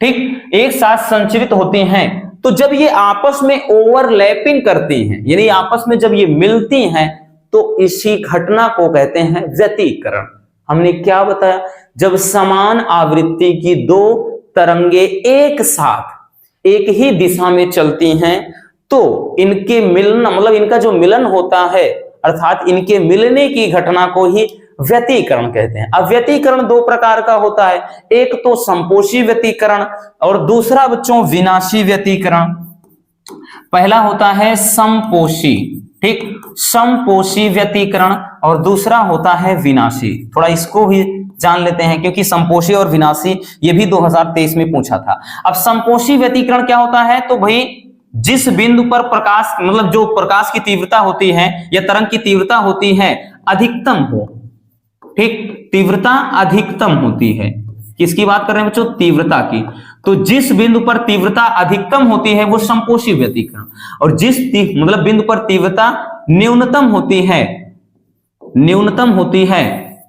ठीक, एक साथ संचरित होती हैं, तो जब ये आपस में ओवरलैपिंग करती हैं, यानी आपस में जब ये मिलती हैं, तो इसी घटना को कहते हैं व्यतिकरण। हमने क्या बताया, जब समान आवृत्ति की 2 तरंगे एक साथ एक ही दिशा में चलती हैं तो इनके मिलना मतलब इनका जो मिलन होता है, अर्थात इनके मिलने की घटना को ही व्यतिकरण कहते हैं। अब व्यतिकरण 2 प्रकार का होता है, एक तो संपोषी व्यतिकरण और दूसरा बच्चों विनाशी व्यतिकरण। पहला होता है संपोषी, ठीक, संपोषी व्यतिकरण, और दूसरा होता है विनाशी। थोड़ा इसको भी जान लेते हैं क्योंकि संपोषी और विनाशी ये भी 2023 में पूछा था। अब संपोषी व्यतिकरण क्या होता है, तो भाई जिस बिंदु पर प्रकाश मतलब जो प्रकाश की तीव्रता होती है या तरंग की तीव्रता होती है अधिकतम हो, ठीक, तीव्रता अधिकतम होती है, किसकी बात कर रहे हैं बच्चों, तीव्रता की। तो जिस बिंदु पर तीव्रता अधिकतम होती है वो संपोषी व्यतिकरण, और जिस मतलब बिंदु पर तीव्रता न्यूनतम होती है,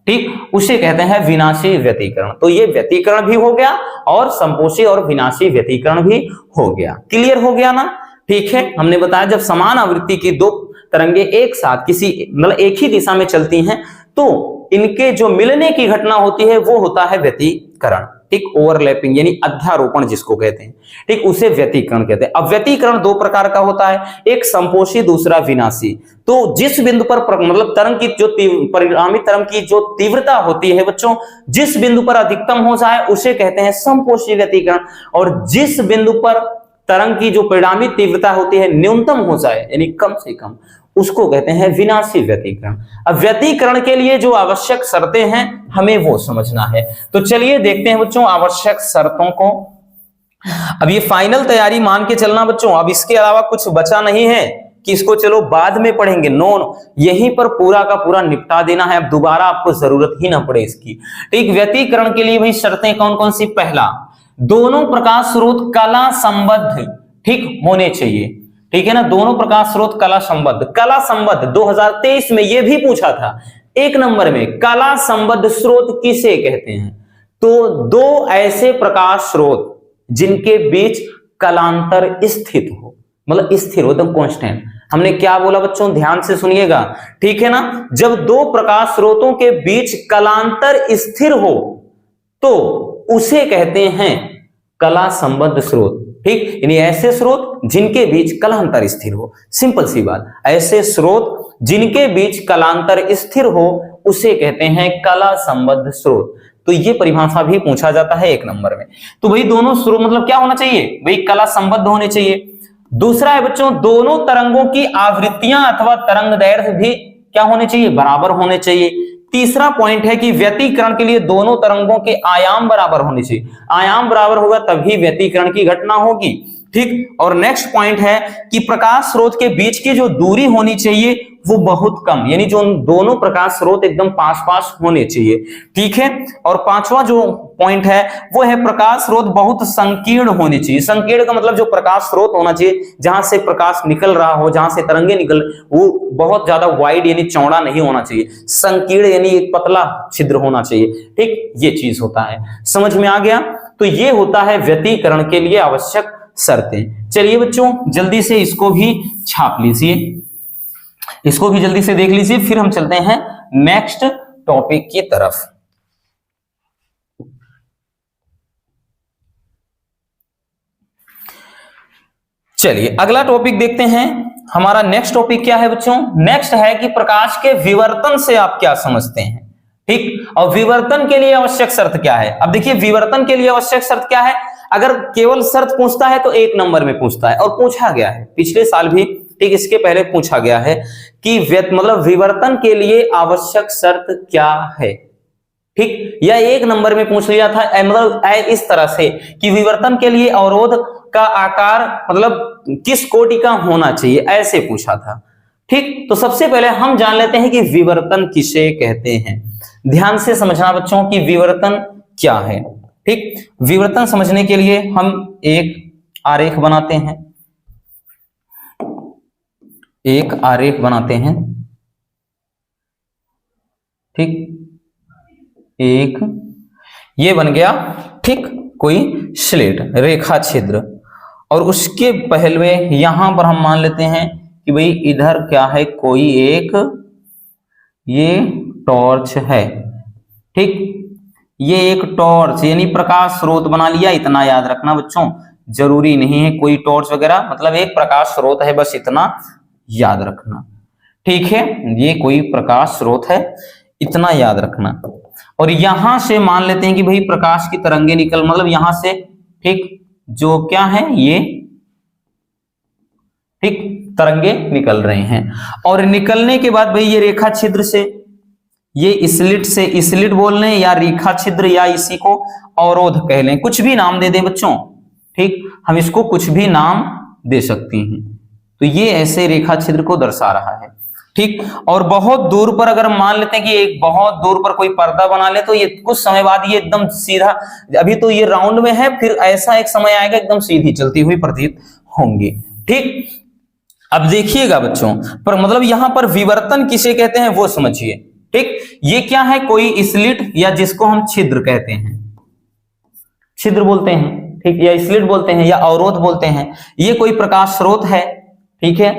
ठीक, उसे कहते हैं विनाशी व्यतिकरण। तो ये व्यतिकरण भी हो गया और संपोषी और विनाशी व्यतिकरण भी हो गया। क्लियर हो गया ना। ठीक है, हमने बताया जब समान आवृत्ति की 2 तरंगे एक साथ किसी मतलब एक ही दिशा में चलती हैं तो इनके जो मिलने की घटना होती है वो होता है व्यतिकरण। ठीक, ओवरलैपिंग यानी अध्यारोपण जिसको कहते हैं, ठीक, उसे व्यतिकरण कहते हैं। अब व्यतिकरण 2 प्रकार का होता है, एक संपोषी दूसरा विनाशी। तो जिस बिंदु पर मतलब तरंग की जो परिणामी तरंग की जो तीव्रता होती है बच्चों, जिस बिंदु पर अधिकतम हो जाए उसे कहते हैं संपोषी व्यतिकरण, और जिस बिंदु पर तरंग की जो परिणामी तीव्रता होती है न्यूनतम हो जाए यानी कम से कम, उसको कहते हैं विनाशी व्यतिकरण। अब व्यतिकरण के लिए जो आवश्यक शर्तें हैं हमें वो समझना है। तो चलिए देखते हैं बच्चों आवश्यक शर्तों को। अब ये फाइनल तैयारी मान के चलना बच्चों, अब इसके अलावा कुछ बचा नहीं है कि इसको चलो बाद में पढ़ेंगे, नो, यहीं पर पूरा का पूरा निपटा देना है, अब दोबारा आपको जरूरत ही ना पड़े इसकी। ठीक, व्यतिकरण के लिए भाई शर्तें कौन कौन सी, पहला, दोनों प्रकाश स्रोत कला संबद्ध ठीक होने चाहिए। ठीक है ना, दोनों प्रकाश स्रोत कला संबद्ध। कला संबद्ध 2023 में यह भी पूछा था 1 नंबर में, कला संबद्ध स्रोत किसे कहते हैं, तो 2 ऐसे प्रकाश स्रोत जिनके बीच कलांतर स्थित हो, मतलब स्थिर हो, एकदम कांस्टेंट। हमने क्या बोला बच्चों, ध्यान से सुनिएगा, ठीक है ना। जब दो प्रकाश स्रोतों के बीच कलांतर स्थिर हो तो उसे कहते हैं कला संबद्ध स्रोत, ठीक। यानी ऐसे स्रोत जिनके बीच कलांतर स्थिर हो, सिंपल सी बात, ऐसे स्रोत जिनके बीच कलांतर स्थिर हो उसे कहते हैं कला संबद्ध स्रोत। तो ये परिभाषा भी पूछा जाता है 1 नंबर में। तो भाई दोनों स्रोत मतलब क्या होना चाहिए, भाई कला संबद्ध होने चाहिए। दूसरा है बच्चों, दोनों तरंगों की आवृत्तियां अथवा तरंग दैर्घ्य भी क्या होने चाहिए, बराबर होने चाहिए। तीसरा पॉइंट है कि व्यतिकरण के लिए दोनों तरंगों के आयाम बराबर होने चाहिए, आयाम बराबर होगा तभी व्यतिकरण की घटना होगी, ठीक। और नेक्स्ट पॉइंट है कि प्रकाश स्रोत के बीच की जो दूरी होनी चाहिए वो बहुत कम, यानी जो दोनों प्रकाश स्रोत एकदम पास पास होने चाहिए, ठीक है। और पांचवा जो पॉइंट है वो है प्रकाश स्रोत बहुत संकीर्ण होने चाहिए। संकीर्ण का मतलब जो प्रकाश स्रोत होना चाहिए जहां से प्रकाश निकल रहा हो, जहां से तरंगे निकल, वो बहुत ज्यादा वाइड यानी चौड़ा नहीं होना चाहिए। संकीर्ण यानी एक पतला छिद्र होना चाहिए, ठीक। ये चीज होता है, समझ में आ गया। तो ये होता है व्यतिकरण के लिए आवश्यक शर्तें। चलिए बच्चों जल्दी से इसको भी छाप लीजिए, इसको भी जल्दी से देख लीजिए, फिर हम चलते हैं नेक्स्ट टॉपिक की तरफ। चलिए अगला टॉपिक देखते हैं। हमारा नेक्स्ट टॉपिक क्या है बच्चों, नेक्स्ट है कि प्रकाश के विवर्तन से आप क्या समझते हैं, ठीक। और विवर्तन के लिए आवश्यक शर्त क्या है। अब देखिए विवर्तन के लिए आवश्यक शर्त क्या है, अगर केवल शर्त पूछता है तो 1 नंबर में पूछता है, और पूछा गया है पिछले साल भी, ठीक। इसके पहले पूछा गया है कि मतलब विवर्तन के लिए आवश्यक शर्त क्या है, ठीक। या 1 नंबर में पूछ लिया था, मतलब इस तरह से कि विवर्तन के लिए अवरोध का आकार मतलब किस कोटि का होना चाहिए, ऐसे पूछा था, ठीक। तो सबसे पहले हम जान लेते हैं कि विवर्तन किसे कहते हैं। ध्यान से समझना बच्चों कि विवर्तन क्या है, ठीक। विवर्तन समझने के लिए हम एक आरेख बनाते हैं, एक आरेख बनाते हैं, ठीक। एक ये बन गया, ठीक, कोई स्लेट रेखा छिद्र, और उसके पहले यहां पर हम मान लेते हैं कि भाई इधर क्या है, कोई एक ये टॉर्च है, ठीक। ये एक टॉर्च यानी प्रकाश स्रोत बना लिया, इतना याद रखना बच्चों, जरूरी नहीं है कोई टॉर्च वगैरह, मतलब एक प्रकाश स्रोत है, बस इतना याद रखना, ठीक है। ये कोई प्रकाश स्रोत है, इतना याद रखना। और यहां से मान लेते हैं कि भाई प्रकाश की तरंगे निकल, मतलब यहां से, ठीक, जो क्या है ये, ठीक, तरंगे निकल रहे हैं। और निकलने के बाद भाई ये रेखा छिद्र से, ये स्लिट से, स्लिट बोल लें या रेखा छिद्र या इसी को अवरोध कह लें, कुछ भी नाम दे दें बच्चों, ठीक। हम इसको कुछ भी नाम दे सकते हैं। तो ये ऐसे रेखा छिद्र को दर्शा रहा है, ठीक। और बहुत दूर पर अगर मान लेते हैं कि एक बहुत दूर पर कोई पर्दा बना ले, तो ये कुछ समय बाद ये एकदम सीधा, अभी तो ये राउंड में है, फिर ऐसा एक समय आएगा एकदम सीधी चलती हुई प्रतीत होंगी, ठीक। अब देखिएगा बच्चों, पर मतलब यहां पर विवर्तन किसे कहते हैं वो समझिए, ठीक। ये क्या है, कोई स्लिट या जिसको हम छिद्र कहते हैं, छिद्र बोलते हैं, ठीक, या स्लिट बोलते हैं या अवरोध बोलते हैं, ये कोई प्रकाश स्रोत है, ठीक है।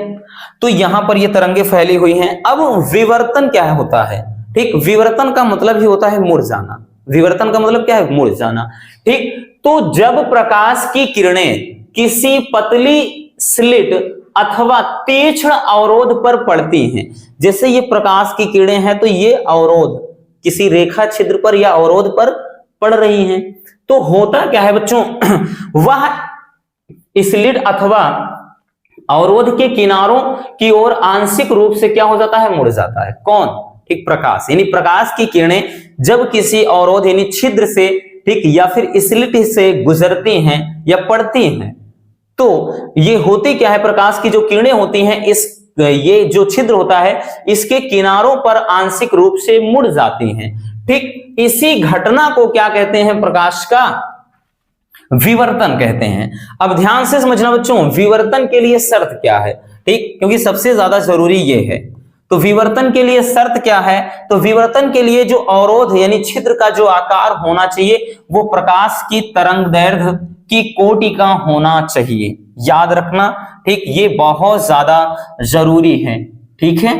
तो यहां पर ये तरंगे फैली हुई हैं। अब विवर्तन क्या होता है, ठीक। विवर्तन का मतलब ही होता है मुड़ जाना, विवर्तन का मतलब क्या है, मुड़ जाना, ठीक। तो जब प्रकाश की किरणें किसी पतली स्लिट अथवा तीक्ष्ण अवरोध पर पड़ती हैं, जैसे ये प्रकाश की किरणें हैं तो ये अवरोध किसी रेखा छिद्र पर या अवरोध पर पड़ रही हैं, तो होता क्या है बच्चों, वह स्लिट अथवा अवरोध के किनारों की ओर आंशिक रूप से क्या हो जाता है, मुड़ जाता है। कौन, ठीक, प्रकाश, यानी प्रकाश की किरणें जब किसी अवरोध यानी छिद्र से, ठीक, या फिर स्लिट से गुजरती हैं या पड़ती हैं, तो ये होती क्या है, प्रकाश की जो किरणें होती हैं इस ये जो छिद्र होता है इसके किनारों पर आंशिक रूप से मुड़ जाती हैं, ठीक। इसी घटना को क्या कहते हैं, प्रकाश का विवर्तन कहते हैं। अब ध्यान से समझना बच्चों, विवर्तन के लिए शर्त क्या है, ठीक, क्योंकि सबसे ज्यादा जरूरी ये है। तो विवर्तन के लिए शर्त क्या है, तो विवर्तन के लिए जो अवरोध यानी छिद्र का जो आकार होना चाहिए वो प्रकाश की तरंग दैर्घ्य की कोटि का होना चाहिए। याद रखना, ठीक, ये बहुत ज्यादा जरूरी है। ठीक है,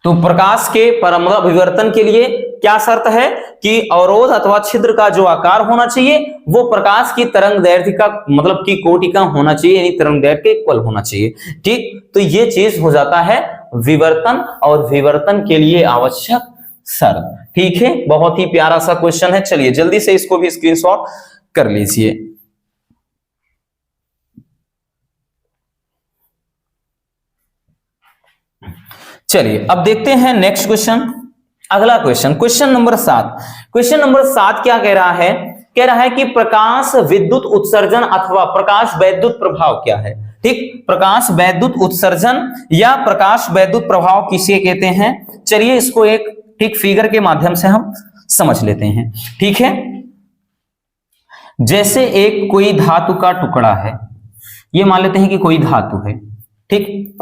तो प्रकाश के मतलब विवर्तन के लिए क्या शर्त है कि अवरोध अथवा छिद्र का जो आकार होना चाहिए वो प्रकाश की तरंगदैर्घ्य का मतलब की कोटि का होना चाहिए, यानी तरंगदैर्घ्य के इक्वल होना चाहिए। ठीक, तो ये चीज हो जाता है विवर्तन और विवर्तन के लिए आवश्यक शर्त। ठीक है, बहुत ही प्यारा सा क्वेश्चन है। चलिए जल्दी से इसको भी स्क्रीनशॉट कर लीजिए। चलिए अब देखते हैं नेक्स्ट क्वेश्चन, अगला question, question number 7। Question number 7 क्या कह रहा है? कह रहा है कि प्रकाश विद्युत उत्सर्जन अथवा प्रकाश वैद्युत प्रभाव क्या है? ठीक, प्रकाश वैद्युत उत्सर्जन या प्रकाश वैद्युत प्रभाव किसे कहते हैं? चलिए इसको एक ठीक फिगर के माध्यम से हम समझ लेते हैं। ठीक है, जैसे एक कोई धातु का टुकड़ा है, ये मान लेते हैं कि कोई धातु है। ठीक,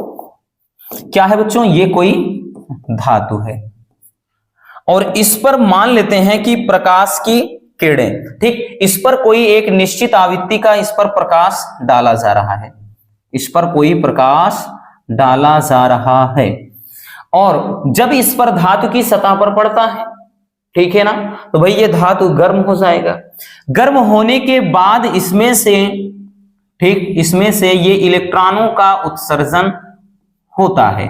क्या है बच्चों? ये कोई धातु है और इस पर मान लेते हैं कि प्रकाश की किरणें, ठीक, इस पर कोई एक निश्चित आवृत्ति का इस पर प्रकाश डाला जा रहा है, इस पर कोई प्रकाश डाला जा रहा है और जब इस पर धातु की सतह पर पड़ता है, ठीक है ना, तो भाई ये धातु गर्म हो जाएगा। गर्म होने के बाद इसमें से, ठीक, इसमें से ये इलेक्ट्रॉनों का उत्सर्जन होता है।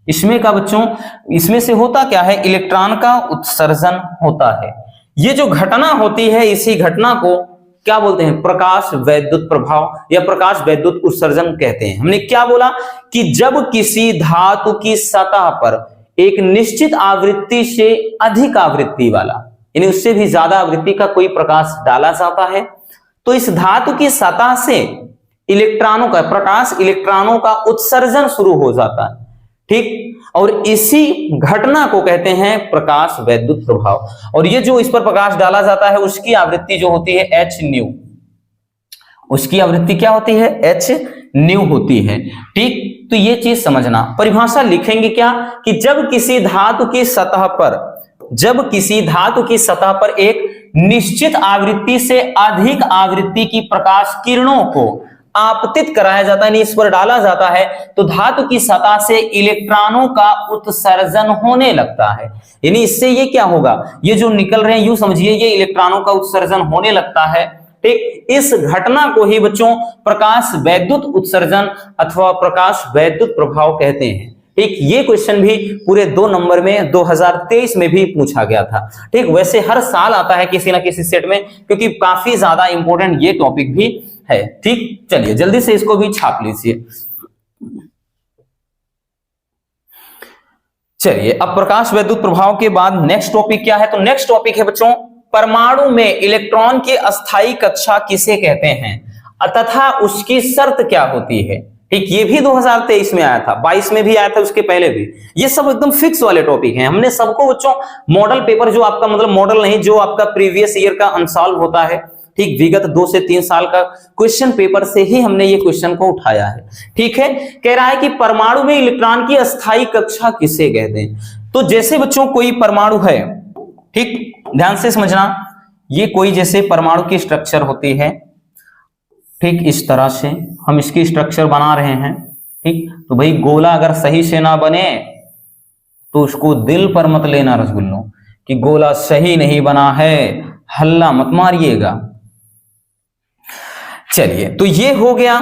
इसमें का बच्चों, इसमें से होता क्या है? इलेक्ट्रॉन का उत्सर्जन होता है। ये जो घटना होती है, इसी घटना को क्या बोलते हैं? प्रकाश वैद्युत प्रभाव या प्रकाश वैद्युत उत्सर्जन कहते हैं। हमने क्या बोला कि जब किसी धातु की सतह पर एक निश्चित आवृत्ति से अधिक आवृत्ति वाला, यानी उससे भी ज्यादा आवृत्ति का कोई प्रकाश डाला जाता है, तो इस धातु की सतह से इलेक्ट्रॉनों का प्रकाश, इलेक्ट्रॉनों का उत्सर्जन शुरू हो जाता है। ठीक, और इसी घटना को कहते हैं प्रकाश वैद्युत प्रभाव। और ये जो इस पर प्रकाश डाला जाता है उसकी आवृत्ति जो होती है एच न्यू, उसकी आवृत्ति क्या होती है? एच न्यू होती है। ठीक, तो ये चीज समझना। परिभाषा लिखेंगे क्या कि जब किसी धातु की सतह पर, जब किसी धातु की सतह पर एक निश्चित आवृत्ति से अधिक आवृत्ति की प्रकाश किरणों को आपतित कराया जाता है, यानी इस पर डाला जाता है, तो धातु की सतह से इलेक्ट्रॉनों का उत्सर्जन होने लगता है। यानी इससे ये क्या होगा? ये जो निकल रहे हैं, यूं समझिए ये इलेक्ट्रॉनों का उत्सर्जन होने लगता है। ठीक, इस घटना को ही बच्चों प्रकाश वैद्युत उत्सर्जन अथवा प्रकाश वैद्युत प्रभाव कहते हैं। ठीक, ये क्वेश्चन भी पूरे 2 नंबर में 2023 में भी पूछा गया था। ठीक, वैसे हर साल आता है किसी ना किसी सेट में, क्योंकि काफी ज्यादा इंपॉर्टेंट ये टॉपिक भी है। ठीक, चलिए जल्दी से इसको भी छाप लीजिए। चलिए अब प्रकाश वैद्युत प्रभाव के बाद नेक्स्ट टॉपिक क्या है? तो नेक्स्ट टॉपिक है बच्चों परमाणु में इलेक्ट्रॉन की अस्थायी कक्षा किसे कहते हैं तथा उसकी शर्त क्या होती है? ठीक, ये भी 2023 में आया था, 22 में भी आया था, उसके पहले भी। ये सब एकदम फिक्स वाले टॉपिक हैं। हमने सबको बच्चों मॉडल पेपर, जो आपका मतलब मॉडल नहीं, जो आपका प्रीवियस ईयर का अनसॉल्व होता है, ठीक, विगत 2 से 3 साल का क्वेश्चन पेपर से ही हमने ये क्वेश्चन को उठाया है। ठीक है, कह रहा है कि परमाणु में इलेक्ट्रॉन की अस्थायी कक्षा किसे कहते हैं? तो जैसे बच्चों कोई परमाणु है, ठीक, ध्यान से समझना, ये कोई जैसे परमाणु की स्ट्रक्चर होती है, ठीक, इस तरह से हम इसकी स्ट्रक्चर बना रहे हैं। ठीक, तो भाई गोला अगर सही से ना बने तो उसको दिल पर मत लेना रसगुल्लों कि गोला सही नहीं बना है, हल्ला मत मारिएगा। चलिए, तो ये हो गया।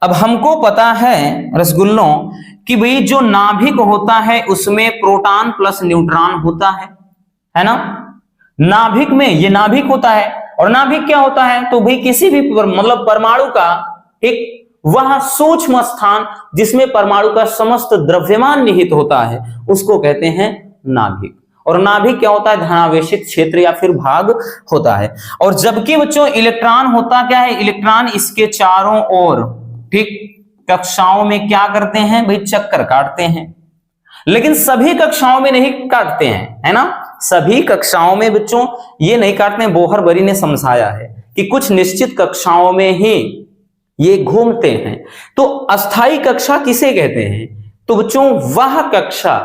अब हमको पता है रसगुल्लों कि भाई जो नाभिक होता है उसमें प्रोटॉन प्लस न्यूट्रॉन होता है ना? नाभिक में ये नाभिक होता है, और नाभिक क्या होता है? तो भाई किसी भी मतलब परमाणु का एक वह सूक्ष्म स्थान जिसमें परमाणु का समस्त द्रव्यमान निहित होता है उसको कहते हैं नाभिक। और नाभिक क्या होता है? धनावेशित क्षेत्र या फिर भाग होता है। और जबकि बच्चों इलेक्ट्रॉन होता क्या है? इलेक्ट्रॉन इसके चारों ओर, ठीक, कक्षाओं में क्या करते हैं भाई? चक्कर काटते हैं। लेकिन सभी कक्षाओं में नहीं काटते हैं, है ना? सभी कक्षाओं में बच्चों ये नहीं काटते हैं। बोहर बरी ने समझाया है कि कुछ निश्चित कक्षाओं में ही ये घूमते हैं। तो अस्थायी कक्षा किसे कहते हैं? तो बच्चों वह कक्षा,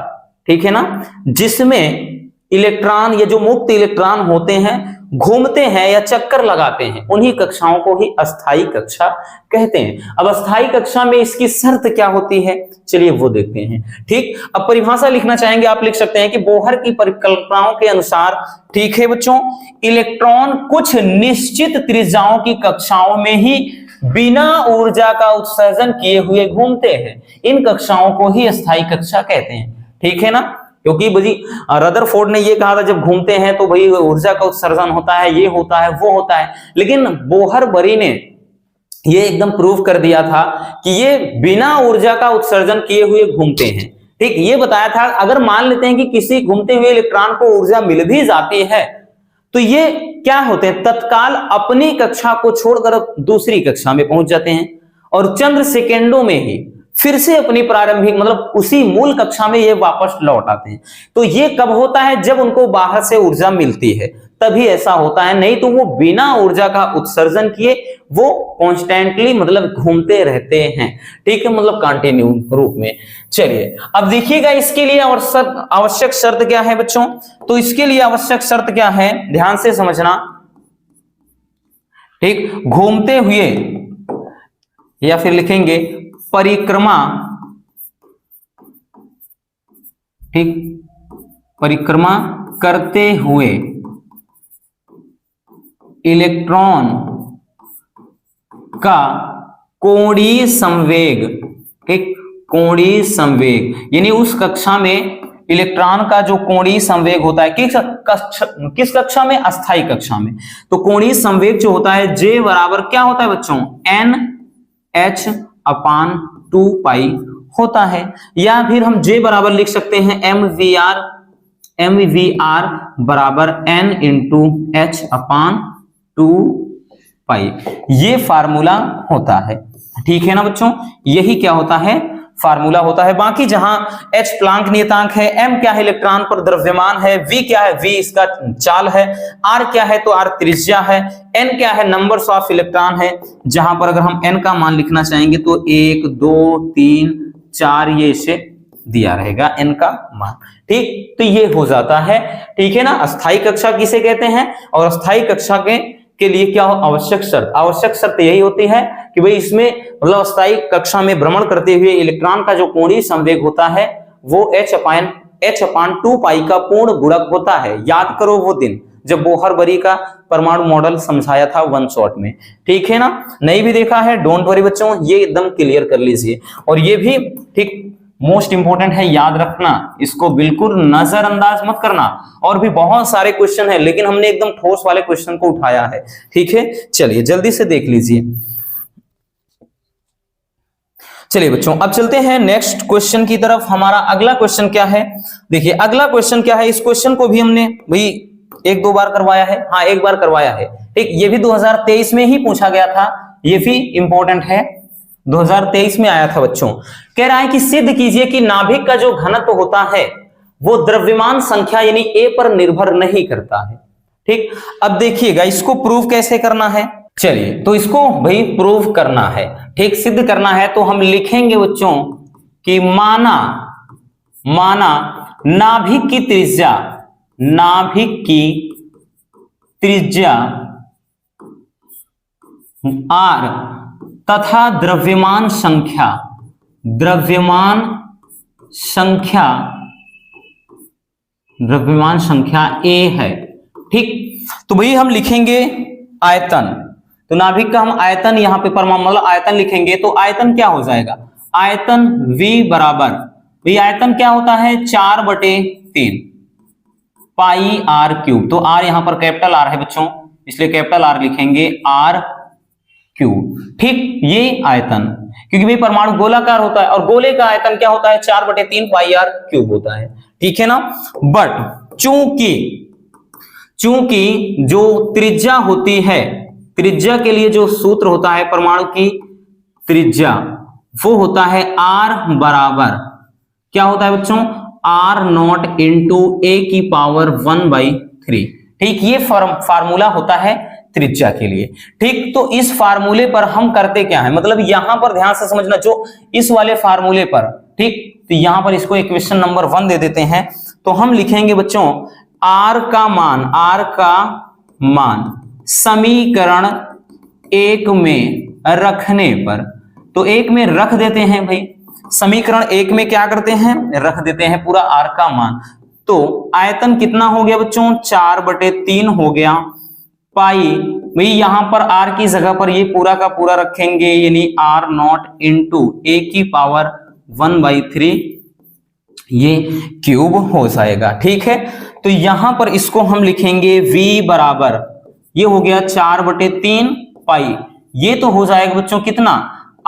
ठीक है ना, जिसमें इलेक्ट्रॉन, ये जो मुक्त इलेक्ट्रॉन होते हैं घूमते हैं या चक्कर लगाते हैं, उन्हीं कक्षाओं को ही अस्थायी कक्षा कहते हैं। अब अस्थायी कक्षा में इसकी शर्त क्या होती है, चलिए वो देखते हैं। ठीक, अब परिभाषा लिखना चाहेंगे, आप लिख सकते हैं कि बोहर की परिकल्पनाओं के अनुसार, ठीक है बच्चों, इलेक्ट्रॉन कुछ निश्चित त्रिज्याओं की कक्षाओं में ही बिना ऊर्जा का उत्सर्जन किए हुए घूमते हैं। इन कक्षाओं को ही अस्थायी कक्षा कहते हैं। ठीक है ना, क्योंकि भाई रदरफोर्ड ने ये कहा था जब घूमते हैं तो भाई ऊर्जा का उत्सर्जन होता है, ये होता है, वो होता है, लेकिन बोहर-बरी ने ये एकदम प्रूव कर दिया था कि ये बिना ऊर्जा का उत्सर्जन किए हुए घूमते हैं। ठीक, ये बताया था अगर मान लेते हैं कि किसी घूमते हुए इलेक्ट्रॉन को ऊर्जा मिल भी जाती है तो ये क्या होते हैं, तत्काल अपनी कक्षा को छोड़कर दूसरी कक्षा में पहुंच जाते हैं और चंद सेकेंडों में ही फिर से अपनी प्रारंभिक मतलब उसी मूल कक्षा में ये वापस लौट आते हैं। तो ये कब होता है, जब उनको बाहर से ऊर्जा मिलती है तभी ऐसा होता है, नहीं तो वो बिना ऊर्जा का उत्सर्जन किए वो कॉन्स्टेंटली मतलब घूमते रहते हैं। ठीक है, मतलब कंटिन्यू रूप में। चलिए अब देखिएगा इसके लिए आवश्यक शर्त क्या है बच्चों, तो इसके लिए आवश्यक शर्त क्या है, ध्यान से समझना। ठीक, घूमते हुए या फिर लिखेंगे परिक्रमा, ठीक, परिक्रमा करते हुए इलेक्ट्रॉन का कोणीय संवेग, एक कोणीय संवेग यानी उस कक्षा में इलेक्ट्रॉन का जो कोणीय संवेग होता है, किस कक्षा में, अस्थायी कक्षा में। तो कोणीय संवेग जो होता है J बराबर क्या होता है बच्चों, NH/2π होता है, या फिर हम J बराबर लिख सकते हैं MVR बराबर N × H/2π। ये फार्मूला होता है। ठीक है ना बच्चों, यही क्या होता है, फार्मूला होता है। बाकी जहां H प्लांक नियतांक है, M क्या है, इलेक्ट्रॉन पर द्रव्यमान है, V क्या है, V इसका चाल है, R क्या है तो R त्रिज्या है, N क्या है, नंबर्स ऑफ इलेक्ट्रॉन है, जहां पर अगर हम N का मान लिखना चाहेंगे तो 1 2 3 4 ये इसे दिया रहेगा N का मान। ठीक, तो ये हो जाता है। ठीक है ना, अस्थायी कक्षा किसे कहते हैं, और अस्थायी कक्षा के लिए क्या हो, आवश्यक शर्त, आवश्यक शर्त यही होती है कि भाई इसमें मतलब अस्थायी कक्षा में भ्रमण करते हुए इलेक्ट्रॉन का जो कोणीय संवेग होता है वो H/2π का पूर्ण गुणक होता है। याद करो वो दिन जब बोहर-बरी का परमाणु मॉडल समझाया था वन शॉट में। ठीक है ना, नहीं भी देखा है डोंट वरी बच्चों, ये एकदम क्लियर कर लीजिए। और ये भी ठीक मोस्ट इंपोर्टेंट है, याद रखना, इसको बिल्कुल नजरअंदाज मत करना। और भी बहुत सारे क्वेश्चन है लेकिन हमने एकदम ठोस वाले क्वेश्चन को उठाया है। ठीक है, चलिए जल्दी से देख लीजिए। चलिए बच्चों अब चलते हैं नेक्स्ट क्वेश्चन की तरफ। हमारा अगला क्वेश्चन क्या है, देखिए अगला क्वेश्चन क्या है, इस क्वेश्चन को भी हमने भाई 1-2 बार करवाया है, हाँ 1 बार करवाया है। ठीक, ये भी 2023 में ही पूछा गया था, ये भी इंपॉर्टेंट है, 2023 में आया था बच्चों। कह रहा है कि सिद्ध कीजिए कि नाभिक का जो घनत्व होता है वो द्रव्यमान संख्या यानी A पर निर्भर नहीं करता है। ठीक, अब देखिएगा इसको प्रूव कैसे करना है। चलिए तो इसको भाई प्रूव करना है, ठीक, सिद्ध करना है, तो हम लिखेंगे बच्चों कि माना नाभिक की त्रिज्या R तथा द्रव्यमान संख्या A है। ठीक, तो भाई हम लिखेंगे आयतन, तो नाभिक का हम आयतन यहाँ पे परमाणु आयतन लिखेंगे, तो आयतन क्या हो जाएगा, आयतन V बराबर, भाई आयतन क्या होता है 4/3 πr³। तो R यहाँ पर कैपिटल R है बच्चों, इसलिए कैपिटल R लिखेंगे r³। ठीक, ये आयतन, क्योंकि भाई परमाणु गोलाकार होता है और गोले का आयतन क्या होता है 4/3 πr³ होता है। ठीक है ना, बट चूंकि जो त्रिज्या होती है, त्रिज्या के लिए जो सूत्र होता है परमाणु की त्रिज्या वो होता है R बराबर क्या होता है बच्चों, R0 × A⁻⁴। ठीक, ये फार्मूला होता है त्रिज्या के लिए। ठीक, तो इस फार्मूले पर हम करते क्या है, मतलब यहां पर ध्यान से समझना, जो इस वाले फार्मूले पर, ठीक, तो यहां पर इसको इक्वेशन नंबर 1 दे देते हैं। तो हम लिखेंगे बच्चों R का मान समीकरण 1 में रखने पर, तो 1 में रख देते हैं भाई, समीकरण 1 में क्या करते हैं, रख देते हैं पूरा r का मान। तो आयतन कितना हो गया बच्चों, 4/3 हो गया पाई, भाई यहां पर r की जगह पर ये पूरा का पूरा रखेंगे, यानी r0 इंटू a की पावर 1/3 ये क्यूब हो जाएगा। ठीक है, तो यहां पर इसको हम लिखेंगे v बराबर, ये हो गया 4/3 पाई, ये तो हो जाएगा बच्चों कितना,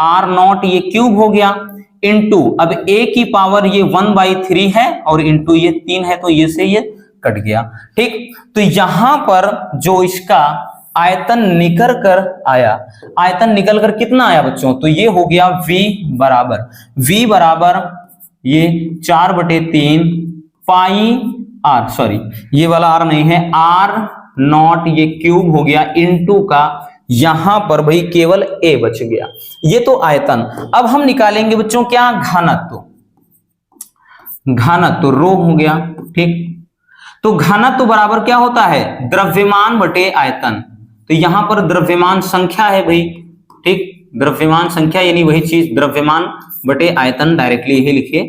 r0 ये क्यूब हो गया, इंटू अब a की पावर ये 1/3 है और इंटू ये 3 है, तो ये से ये कट गया। ठीक, तो यहां पर जो इसका आयतन निकल कर आया, आयतन निकल कर कितना आया बच्चों, तो ये हो गया v बराबर ये 4/3 पाई r, सॉरी ये वाला r नहीं है, r0 ये क्यूब हो गया इंटू का, यहां पर भाई केवल a बच गया। ये तो आयतन। अब हम निकालेंगे बच्चों क्या, घनत्व, घनत्व रो हो गया। ठीक, तो घनत्व बराबर क्या होता है, द्रव्यमान बटे आयतन, तो यहां पर द्रव्यमान संख्या है भाई। ठीक, द्रव्यमान संख्या यानी वही चीज, द्रव्यमान बटे आयतन, डायरेक्टली यही लिखिए,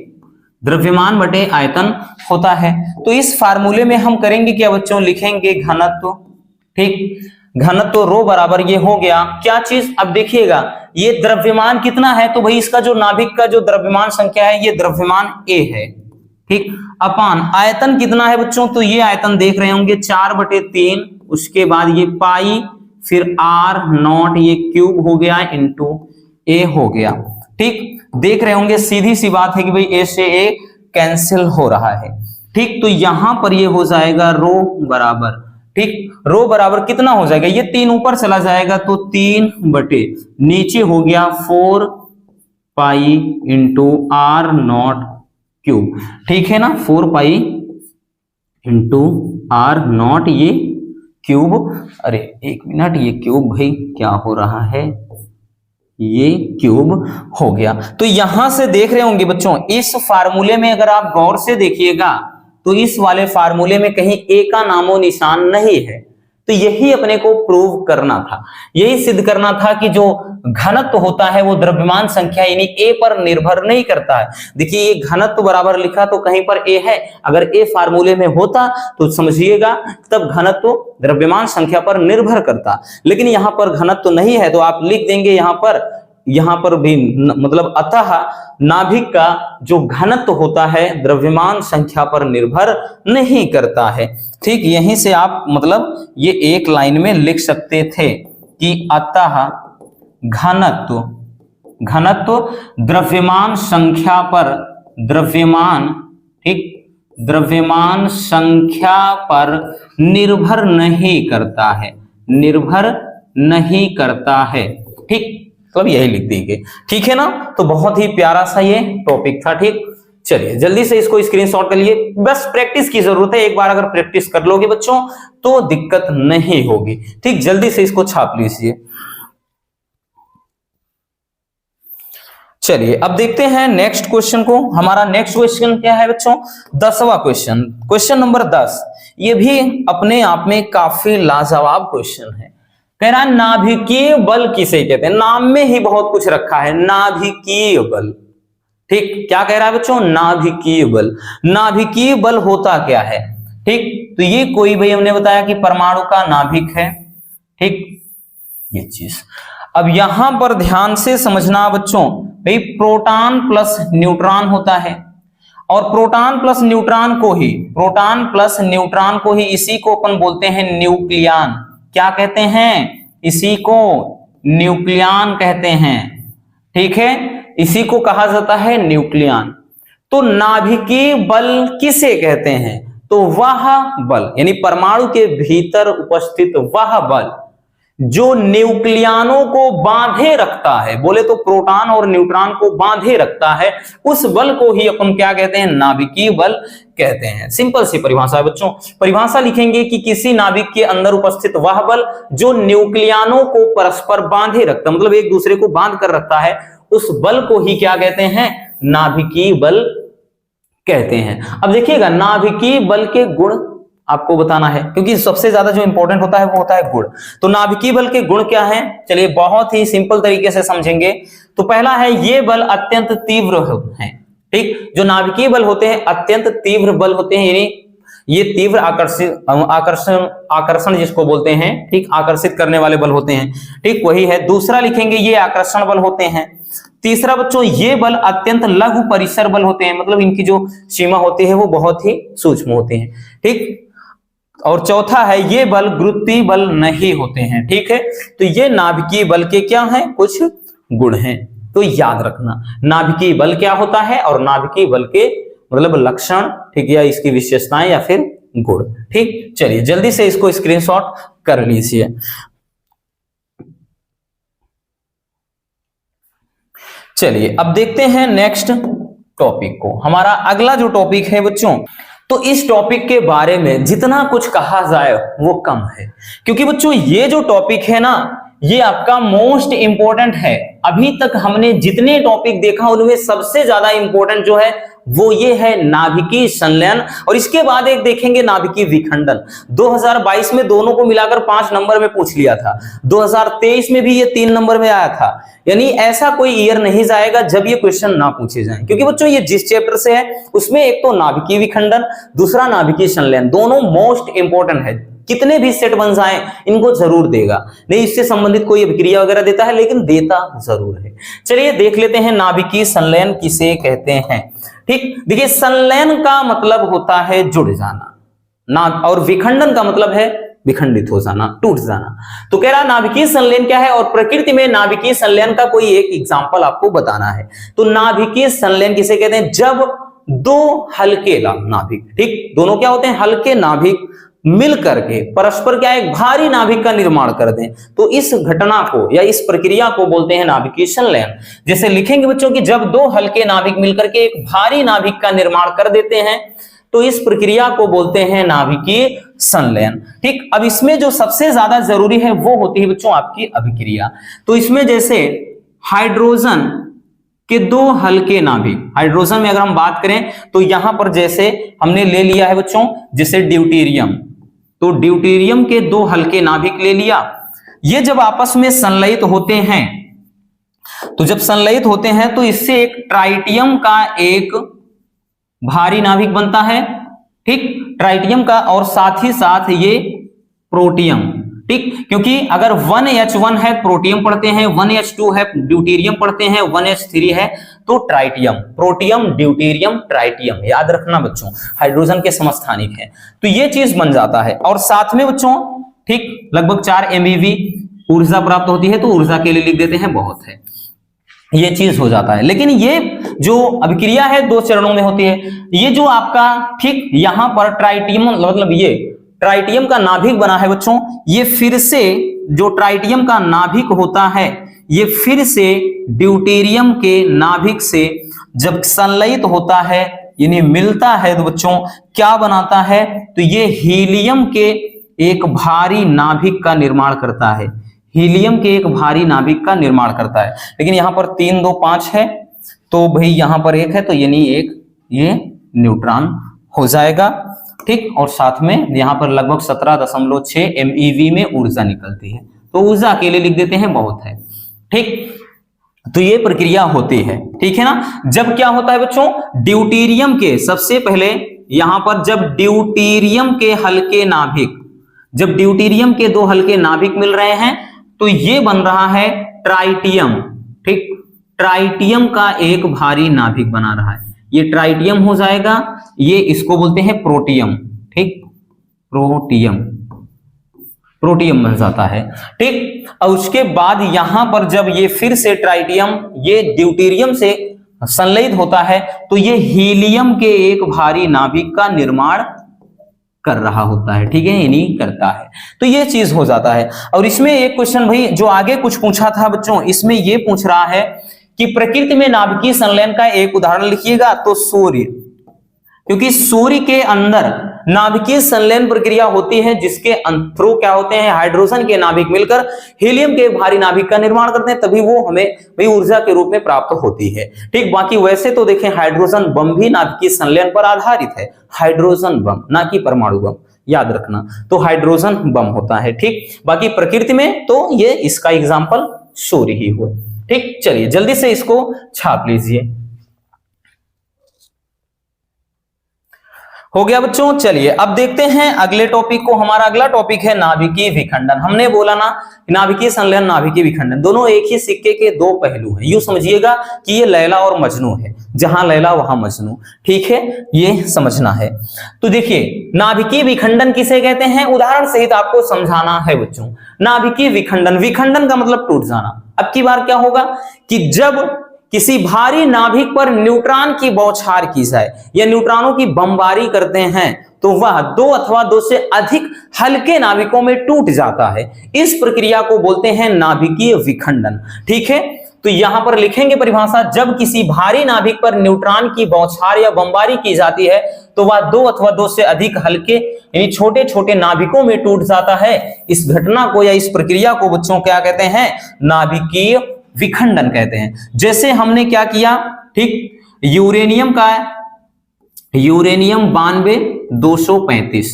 द्रव्यमान बटे आयतन होता है। तो इस फार्मूले में हम करेंगे क्या बच्चों, लिखेंगे घनत्व। ठीक, घनत्व रो बराबर ये हो गया क्या चीज, अब देखिएगा ये द्रव्यमान कितना है, तो भाई इसका जो नाभिक का जो द्रव्यमान संख्या है ये द्रव्यमान a है। ठीक, अपान आयतन कितना है बच्चों, तो ये आयतन देख रहे होंगे 4/3, उसके बाद ये पाई, फिर r0 ये क्यूब हो गया इंटू a हो गया। ठीक, देख रहे होंगे सीधी सी बात है कि भाई a से a कैंसिल हो रहा है। ठीक, तो यहां पर ये हो जाएगा रो बराबर, ठीक, रो बराबर कितना हो जाएगा, ये 3 ऊपर चला जाएगा तो 3 बटे नीचे हो गया 4 पाई इंटू r0 क्यूब। ठीक है ना, 4 पाई इंटू r0 ये क्यूब, अरे 1 मिनट, ये क्यूब भाई क्या हो रहा है, ये क्यूब हो गया। तो यहां से देख रहे होंगे बच्चों, इस फार्मूले में अगर आप गौर से देखिएगा तो इस वाले फार्मूले में कहीं a का नामो निशान नहीं है, तो यही अपने को प्रूव करना था, यही सिद्ध करना था कि जो घनत्व होता है वो द्रव्यमान संख्या यानी a पर निर्भर नहीं करता है। देखिए ये घनत्व बराबर लिखा तो कहीं पर a है, अगर a फार्मूले में होता तो समझिएगा तब घनत्व द्रव्यमान संख्या पर निर्भर करता, लेकिन यहाँ पर घनत्व नहीं है तो आप लिख देंगे यहाँ पर भी, मतलब अतः नाभिक का जो घनत्व होता है द्रव्यमान संख्या पर निर्भर नहीं करता है। ठीक, यहीं से आप मतलब ये एक लाइन में लिख सकते थे कि अतः घनत्व द्रव्यमान संख्या पर, द्रव्यमान, ठीक, द्रव्यमान संख्या पर निर्भर नहीं करता है, निर्भर नहीं करता है। ठीक, तो अब यही लिख देंगे। ठीक है ना, तो बहुत ही प्यारा सा ये टॉपिक था। ठीक, चलिए जल्दी से इसको स्क्रीनशॉट कर लिए, बस प्रैक्टिस की जरूरत है, एक बार अगर प्रैक्टिस कर लोगे बच्चों तो दिक्कत नहीं होगी। ठीक, जल्दी से इसको छाप लीजिए। चलिए अब देखते हैं नेक्स्ट क्वेश्चन को। हमारा नेक्स्ट क्वेश्चन क्या है बच्चों, 10वां क्वेश्चन, क्वेश्चन नंबर 10। ये भी अपने आप में काफी लाजवाब क्वेश्चन है। कह रहा है नाभिकीय बल किसे कहते हैं, नाम में ही बहुत कुछ रखा है, नाभिकीय बल। ठीक, क्या कह रहा है बच्चों, नाभिकीय बल। नाभिकीय बल होता क्या है। ठीक, तो ये कोई भाई हमने बताया कि परमाणु का नाभिक है। ठीक, ये चीज अब यहां पर ध्यान से समझना बच्चों, भाई प्रोटॉन प्लस न्यूट्रॉन होता है, और प्रोटॉन प्लस न्यूट्रॉन को ही इसी को अपन बोलते हैं न्यूक्लियन। क्या कहते हैं, इसी को न्यूक्लियन कहते हैं। ठीक है, इसी को कहा जाता है न्यूक्लियन। तो नाभिकीय बल किसे कहते हैं, तो वह बल यानी परमाणु के भीतर उपस्थित वह बल जो न्यूक्लियनों को बांधे रखता है, बोले तो प्रोटॉन और न्यूट्रॉन को बांधे रखता है, उस बल को ही अपन क्या कहते हैं, नाभिकीय बल कहते हैं। सिंपल सी परिभाषा है बच्चों, परिभाषा लिखेंगे कि किसी नाभिक के अंदर उपस्थित वह बल जो न्यूक्लियनों को परस्पर बांधे रखता, मतलब एक दूसरे को बांध कर रखता है, उस बल को ही क्या कहते हैं, नाभिकीय बल कहते हैं। अब देखिएगा नाभिकीय बल के गुण आपको बताना है, क्योंकि सबसे ज्यादा जो इंपॉर्टेंट होता है वो होता है गुण। तो नाभिकीय बल के गुण क्या हैं, चलिए बहुत ही सिंपल तरीके से समझेंगे। तो पहला है ये बल अत्यंत तीव्र है, ठीक। जो नाभिकीय बल होते हैं अत्यंत तीव्र बल होते हैं, यानी ये तीव्र आकर्षण जिसको बोलते हैं, ठीक, आकर्षित करने वाले बल होते हैं, ठीक, वही है। दूसरा लिखेंगे ये आकर्षण बल होते हैं। तीसरा बच्चों ये बल अत्यंत लघु परिसर बल होते हैं, मतलब इनकी जो सीमा होती है वो बहुत ही सूक्ष्म होती है, ठीक। और चौथा है ये बल गुरुत्वीय बल नहीं होते हैं, ठीक है। तो ये नाभिकीय बल के क्या हैं, कुछ गुण हैं, तो याद रखना नाभिकीय बल क्या होता है और नाभिकीय बल के मतलब लक्षण, ठीक, या इसकी विशेषताएं या फिर गुण, ठीक। चलिए जल्दी से इसको स्क्रीनशॉट कर लीजिए। चलिए अब देखते हैं नेक्स्ट टॉपिक को। हमारा अगला जो टॉपिक है बच्चों, तो इस टॉपिक के बारे में जितना कुछ कहा जाए वो कम है, क्योंकि बच्चों ये जो टॉपिक है ना ये आपका मोस्ट इंपॉर्टेंट है। अभी तक हमने जितने टॉपिक देखा उनमें सबसे ज्यादा इंपॉर्टेंट जो है वो ये है नाभिकीय संलयन, और इसके बाद एक देखेंगे नाभिकीय विखंडन। 2022 में दोनों को मिलाकर 5 नंबर में पूछ लिया था, 2023 में भी ये 3 नंबर में आया था। यानी ऐसा कोई ईयर नहीं जाएगा जब ये क्वेश्चन ना पूछे जाएं, क्योंकि बच्चों ये जिस चैप्टर से है उसमें एक तो नाभिकीय विखंडन, दूसरा नाभिकीय संलयन, दोनों मोस्ट इंपॉर्टेंट है। कितने भी सेट बन जाए इनको जरूर देगा, नहीं इससे संबंधित कोई अभिक्रिया वगैरह देता है लेकिन देता जरूर है। चलिए देख लेते हैं नाभिकीय संलयन किसे कहते हैं, ठीक। देखिए संलयन का मतलब होता है जुड़ जाना ना, और विखंडन का मतलब है विखंडित हो जाना, टूट जाना। तो कह रहा नाभिकीय संलयन क्या है और प्रकृति में नाभिकीय संलयन का कोई एक एग्जांपल आपको बताना है। तो नाभिकीय संलयन किसे कहते हैं, जब दो हल्के नाभिक, ठीक, दोनों क्या होते हैं हल्के नाभिक मिल करके परस्पर क्या एक भारी नाभिक का निर्माण कर दें, तो इस घटना को या इस प्रक्रिया को बोलते हैं नाभिकीय संलयन। जैसे लिखेंगे बच्चों कि जब दो हल्के नाभिक मिलकर के एक भारी नाभिक का निर्माण कर देते हैं तो इस प्रक्रिया को बोलते हैं नाभिकीय संलयन, ठीक। अब इसमें जो सबसे ज्यादा जरूरी है वो होती है बच्चों आपकी अभिक्रिया। तो इसमें जैसे हाइड्रोजन के दो हल्के नाभिक, हाइड्रोजन में अगर हम बात करें तो यहां पर जैसे हमने ले लिया है बच्चों जैसे ड्यूटेरियम, तो ड्यूटेरियम के दो हल्के नाभिक ले लिया। ये जब आपस में संलयित होते हैं, तो जब संलयित होते हैं तो इससे एक ट्राइटियम का एक भारी नाभिक बनता है, ठीक, ट्राइटियम का, और साथ ही साथ ये प्रोटियम, ठीक, क्योंकि अगर 1H1 है प्रोटियम पढ़ते हैं, 1H2 है ड्यूटेरियम पढ़ते हैं, 1H3 है तो ट्राइटियम, प्रोटियम ड्यूटेरियम ट्राइटियम, याद रखना बच्चों हाइड्रोजन के समस्थानिक है। तो ये चीज बन जाता है, और साथ में बच्चों, ठीक, लगभग 4 MeV ऊर्जा प्राप्त होती है, तो ऊर्जा के लिए लिख देते हैं बहुत है, ये चीज हो जाता है। लेकिन ये जो अभिक्रिया है 2 चरणों में होती है। ये जो आपका, ठीक, यहां पर ट्राइटियम मतलब ये ट्राइटियम का नाभिक बना है बच्चों, ये फिर से जो ट्राइटियम का नाभिक होता है ये फिर से ड्यूटेरियम के नाभिक से जब संलयित होता है यानी मिलता है तो बच्चों क्या बनाता है, तो ये हीलियम के एक भारी नाभिक का निर्माण करता है, हीलियम के एक भारी नाभिक का निर्माण करता है। लेकिन यहां पर 3 2 5 है तो भाई यहां पर 1 है, तो यानी एक ये न्यूट्रॉन हो जाएगा, ठीक, और साथ में यहां पर लगभग 17.6 MeV में ऊर्जा निकलती है, तो ऊर्जा के लिए लिख देते हैं बहुत है, ठीक। तो ये प्रक्रिया होती है, ठीक है ना। जब क्या होता है बच्चों, ड्यूटेरियम के, सबसे पहले यहां पर जब ड्यूटेरियम के हल्के नाभिक, जब ड्यूटेरियम के 2 हल्के नाभिक मिल रहे हैं तो ये बन रहा है ट्राइटियम, ठीक, ट्राइटियम का एक भारी नाभिक बना रहा है, ये ट्राइटियम हो जाएगा, ये इसको बोलते हैं प्रोटियम, ठीक, प्रोटियम, प्रोटियम बन जाता है, ठीक। और उसके बाद यहां पर जब ये फिर से ट्राइटियम ये ड्यूटेरियम से संलयित होता है तो ये हीलियम के एक भारी नाभिक का निर्माण कर रहा होता है, ठीक है, यानी करता है, तो ये चीज हो जाता है। और इसमें एक क्वेश्चन भाई जो आगे कुछ पूछा था बच्चों, इसमें ये पूछ रहा है कि प्रकृति में नाभिकीय संलयन का एक उदाहरण लिखिएगा, तो सूर्य, क्योंकि सूर्य के अंदर नाभिकीय संलयन प्रक्रिया होती है जिसके थ्रू क्या होते हैं हाइड्रोजन के नाभिक मिलकर हीलियम के भारी नाभिक का निर्माण करते हैं, तभी वो हमें भाई ऊर्जा के रूप में प्राप्त होती है, ठीक। बाकी वैसे तो देखें हाइड्रोजन बम भी नाभिकीय संलयन पर आधारित है, हाइड्रोजन बम ना कि परमाणु बम, याद रखना, तो हाइड्रोजन बम होता है। ठीक, बाकी प्रकृति में तो ये इसका एग्जाम्पल सूर्य ही हुआ। ठीक, चलिए जल्दी से इसको छाप लीजिए। हो गया बच्चों। चलिए अब देखते हैं अगले टॉपिक को। हमारा अगला टॉपिक है नाभिकीय विखंडन। हमने बोला ना नाभिकीय संलयन, नाभिकीय विखंडन दोनों एक ही सिक्के के दो पहलू हैं। यूं समझिएगा कि ये लैला और मजनू है, जहां लैला वहां मजनू। ठीक है, ये समझना है। तो देखिए नाभिकीय विखंडन किसे कहते हैं, उदाहरण सहित आपको समझाना है बच्चों। नाभिकीय विखंडन, विखंडन का मतलब टूट जाना। अब की बार क्या होगा कि जब किसी भारी नाभिक पर न्यूट्रॉन की बौछार की जाए या न्यूट्रॉनों की बमबारी करते हैं तो वह दो अथवा दो से अधिक हल्के नाभिकों में टूट जाता है। इस प्रक्रिया को बोलते हैं नाभिकीय विखंडन। ठीक है, तो यहां पर लिखेंगे परिभाषा, जब किसी भारी नाभिक पर न्यूट्रॉन की बौछार या बमबारी की जाती है तो वह दो अथवा दो से अधिक हल्के यानी छोटे छोटे नाभिकों में टूट जाता है। इस घटना को या इस प्रक्रिया को बच्चों क्या कहते हैं, नाभिकीय विखंडन कहते हैं। जैसे हमने क्या किया, ठीक, यूरेनियम का यूरेनियम 92-235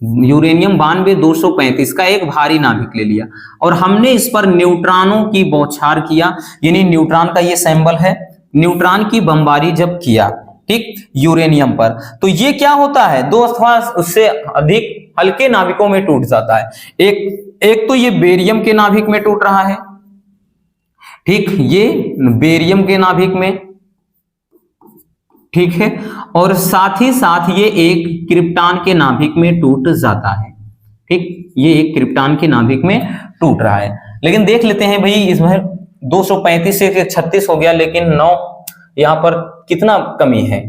यूरेनियम 92-235 का एक भारी नाभिक ले लिया और हमने इस पर न्यूट्रॉनों की बौछार किया, यानी न्यूट्रॉन का ये सिंबल है, न्यूट्रॉन की बमबारी जब किया, ठीक, यूरेनियम पर, तो ये क्या होता है, दो अथवा उससे अधिक हल्के नाभिकों में टूट जाता है। एक तो ये बेरियम के नाभिक में टूट रहा है, ठीक, ये बेरियम के नाभिक में, ठीक है, और साथ ही साथ ये एक क्रिप्टॉन के नाभिक में टूट जाता है। ठीक, ये एक क्रिप्टॉन के नाभिक में टूट रहा है। लेकिन देख लेते हैं भाई, इसमें 235 से 36 हो गया, लेकिन 9 यहां पर कितना कमी है,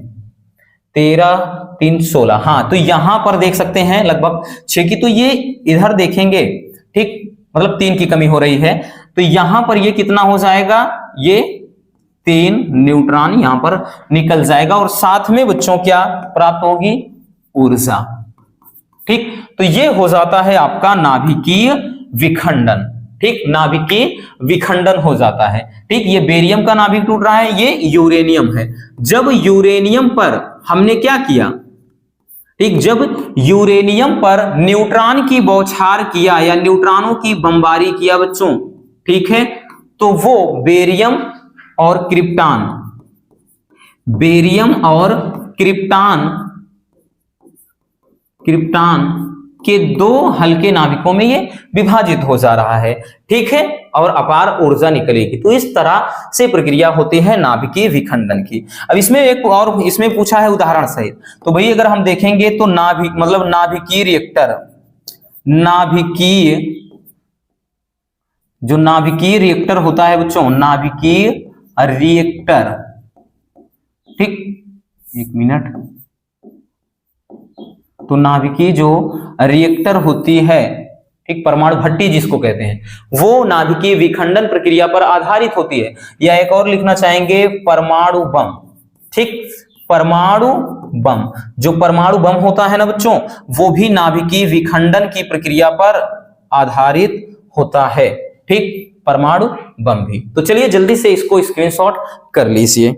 13 3 16। हाँ, तो यहां पर देख सकते हैं लगभग 6 की, तो ये इधर देखेंगे, ठीक, मतलब 3 की कमी हो रही है, तो यहां पर ये कितना हो जाएगा, ये 3 न्यूट्रॉन यहां पर निकल जाएगा और साथ में बच्चों क्या प्राप्त होगी, ऊर्जा। ठीक, तो ये हो जाता है आपका नाभिकीय विखंडन। ठीक, नाभिकीय विखंडन हो जाता है। ठीक, ये बेरियम का नाभिक टूट रहा है, ये यूरेनियम है। जब यूरेनियम पर हमने क्या किया, ठीक, जब यूरेनियम पर न्यूट्रॉन की बौछार किया या न्यूट्रॉनों की बमबारी किया बच्चों, ठीक है, तो वो बेरियम और क्रिप्टॉन, बेरियम और क्रिप्टॉन के दो हल्के नाभिकों में ये विभाजित हो जा रहा है। ठीक है, और अपार ऊर्जा निकलेगी। तो इस तरह से प्रक्रिया होती है नाभिकीय विखंडन की। अब इसमें एक और इसमें पूछा है उदाहरण सहित, तो भाई अगर हम देखेंगे तो नाभिक मतलब नाभिकीय रिएक्टर, नाभिकीय जो नाभिकीय रिएक्टर होता है बच्चों, नाभिकीय रिएक्टर, ठीक, एक मिनट, तो नाभिकीय जो रिएक्टर होती है, ठीक, परमाणु भट्टी जिसको कहते हैं, वो नाभिकीय विखंडन प्रक्रिया पर आधारित होती है। या एक और लिखना चाहेंगे परमाणु बम। ठीक, परमाणु बम, जो परमाणु बम होता है ना बच्चों, वो भी नाभिकीय विखंडन की प्रक्रिया पर आधारित होता है। ठीक, परमाणु बम भी। तो चलिए जल्दी से इसको स्क्रीनशॉट कर लीजिए।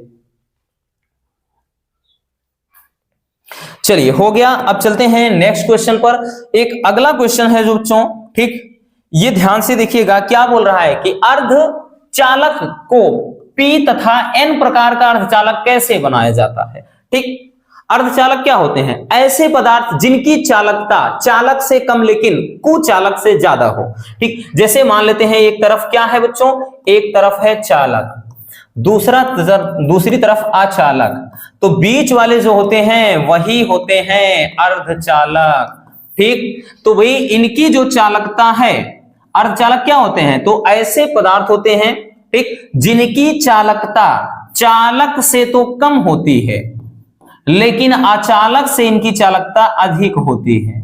चलिए हो गया। अब चलते हैं नेक्स्ट क्वेश्चन पर। एक अगला क्वेश्चन है जो बच्चों, ठीक, ये ध्यान से देखिएगा, क्या बोल रहा है कि अर्धचालक को P तथा N प्रकार का अर्धचालक कैसे बनाया जाता है। ठीक, अर्धचालक क्या होते हैं, ऐसे पदार्थ जिनकी चालकता चालक से कम लेकिन कुचालक से ज्यादा हो। ठीक, जैसे मान लेते हैं एक तरफ क्या है बच्चों, एक तरफ है चालक, दूसरी तरफ अचालक, तो बीच वाले जो होते हैं वही होते हैं अर्धचालक। ठीक, तो भाई इनकी जो चालकता है, अर्धचालक क्या होते हैं, तो ऐसे पदार्थ होते हैं, ठीक, जिनकी चालकता चालक से तो कम होती है लेकिन अचालक से इनकी चालकता अधिक होती है,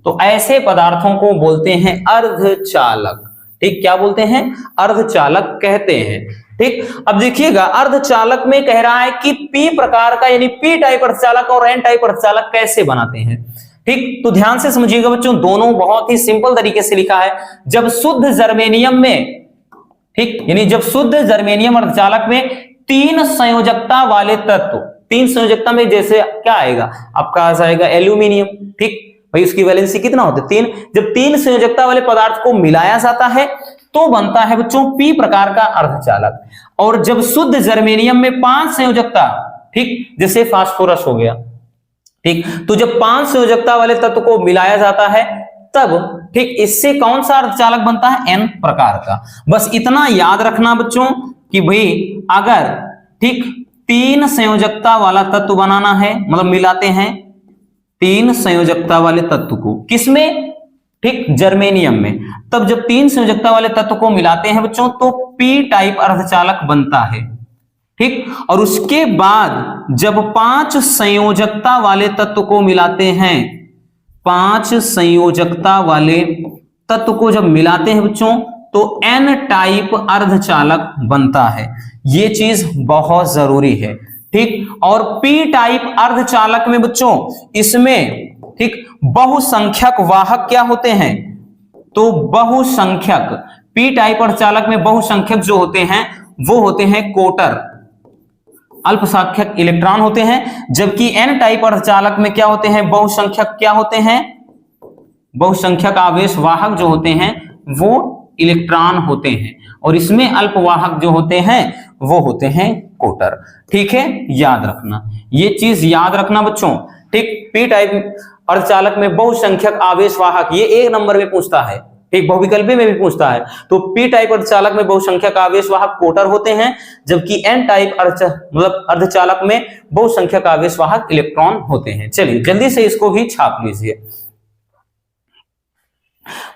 तो ऐसे पदार्थों को बोलते हैं अर्धचालक। ठीक, क्या बोलते हैं, अर्धचालक कहते हैं। ठीक, अब देखिएगा अर्धचालक में कह रहा है कि P प्रकार का यानी P टाइप अर्धचालक और N टाइप अर्धचालक कैसे बनाते हैं। ठीक, तो ध्यान से समझिएगा बच्चों, दोनों बहुत ही सिंपल तरीके से लिखा है। जब शुद्ध जर्मेनियम में, ठीक, यानी जब शुद्ध जर्मेनियम अर्धचालक में 3 संयोजकता वाले तत्व, 3 संयोजकता में जैसे क्या आएगा आपका, आ जाएगा एल्यूमिनियम। ठीक, भाई उसकी वैलेंसी कितना होता है 3। जब 3 संयोजकता वाले पदार्थ को मिलाया जाता है तो बनता है बच्चों पी प्रकार का अर्धचालक। और जब शुद्ध जर्मेनियम में 5 संयोजकता, ठीक, जैसे फास्फोरस हो गया, ठीक, तो जब 5 संयोजकता वाले तत्व को मिलाया जाता है तब, ठीक, इससे कौन सा अर्धचालक बनता है एन प्रकार का। बस इतना याद रखना बच्चों कि भाई अगर, ठीक, 3 संयोजकता वाला तत्व बनाना है, मतलब मिलाते हैं 3 संयोजकता वाले तत्व को, किसमें, ठीक, जर्मेनियम में, तब जब 3 संयोजकता वाले तत्व को मिलाते हैं बच्चों तो पी टाइप अर्धचालक बनता है, ठीक। और उसके बाद जब 5 संयोजकता वाले तत्व को मिलाते हैं, 5 संयोजकता वाले तत्व को जब मिलाते हैं बच्चों तो एन टाइप अर्धचालक बनता है। ये चीज बहुत जरूरी है, ठीक। और पी टाइप अर्धचालक में बच्चों इसमें, ठीक, बहुसंख्यक वाहक क्या होते हैं, तो बहुसंख्यक, पी टाइप अर्धचालक में बहुसंख्यक जो होते हैं वो होते हैं कोटर, अल्पसंख्यक इलेक्ट्रॉन होते हैं। जबकि एन टाइप अर्धचालक में क्या होते हैं, बहुसंख्यक क्या होते हैं, बहुसंख्यक आवेश वाहक जो होते हैं वो इलेक्ट्रॉन होते हैं। और इसमें अल्पवाहक जो होते हैं वो होते हैं कोटर, ठीक है, याद रखना, ये चीज याद रखना बच्चों, ठीक। पी टाइप अर्धचालक में बहुसंख्यक आवेश वाहक, ये 1 नंबर में पूछता है, ठीक, बहुविकल्पी में भी पूछता है। तो पी टाइप अर्धचालक में बहुसंख्यक आवेश वाहक कोटर होते हैं, जबकि एन टाइप मतलब अर्धचालक में बहुसंख्यक आवेश वाहक इलेक्ट्रॉन होते हैं। चलिए जल्दी से इसको भी छाप लीजिए।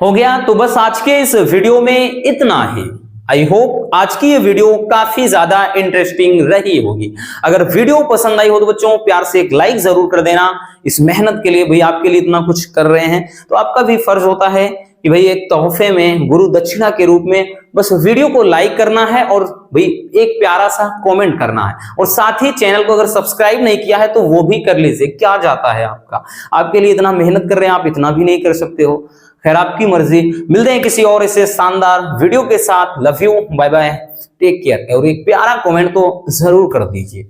हो गया, तो बस आज के इस वीडियो में इतना ही। आई होप आज की ये वीडियो काफी ज्यादा इंटरेस्टिंग रही होगी। अगर वीडियो पसंद आई हो तो बच्चों प्यार से एक लाइक जरूर कर देना। इस मेहनत के लिए, भाई आपके लिए इतना कुछ कर रहे हैं तो आपका भी फर्ज होता है कि भाई एक तोहफे में, गुरु दक्षिणा के रूप में बस वीडियो को लाइक करना है और भाई एक प्यारा सा कमेंट करना है। और साथ ही चैनल को अगर सब्सक्राइब नहीं किया है तो वो भी कर लीजिए, क्या जाता है आपका, आपके लिए इतना मेहनत कर रहे हैं, आप इतना भी नहीं कर सकते हो। खैर आपकी मर्जी। मिलते हैं किसी और ऐसे शानदार वीडियो के साथ। Love you, bye bye, take care. और एक प्यारा कमेंट तो जरूर कर दीजिए।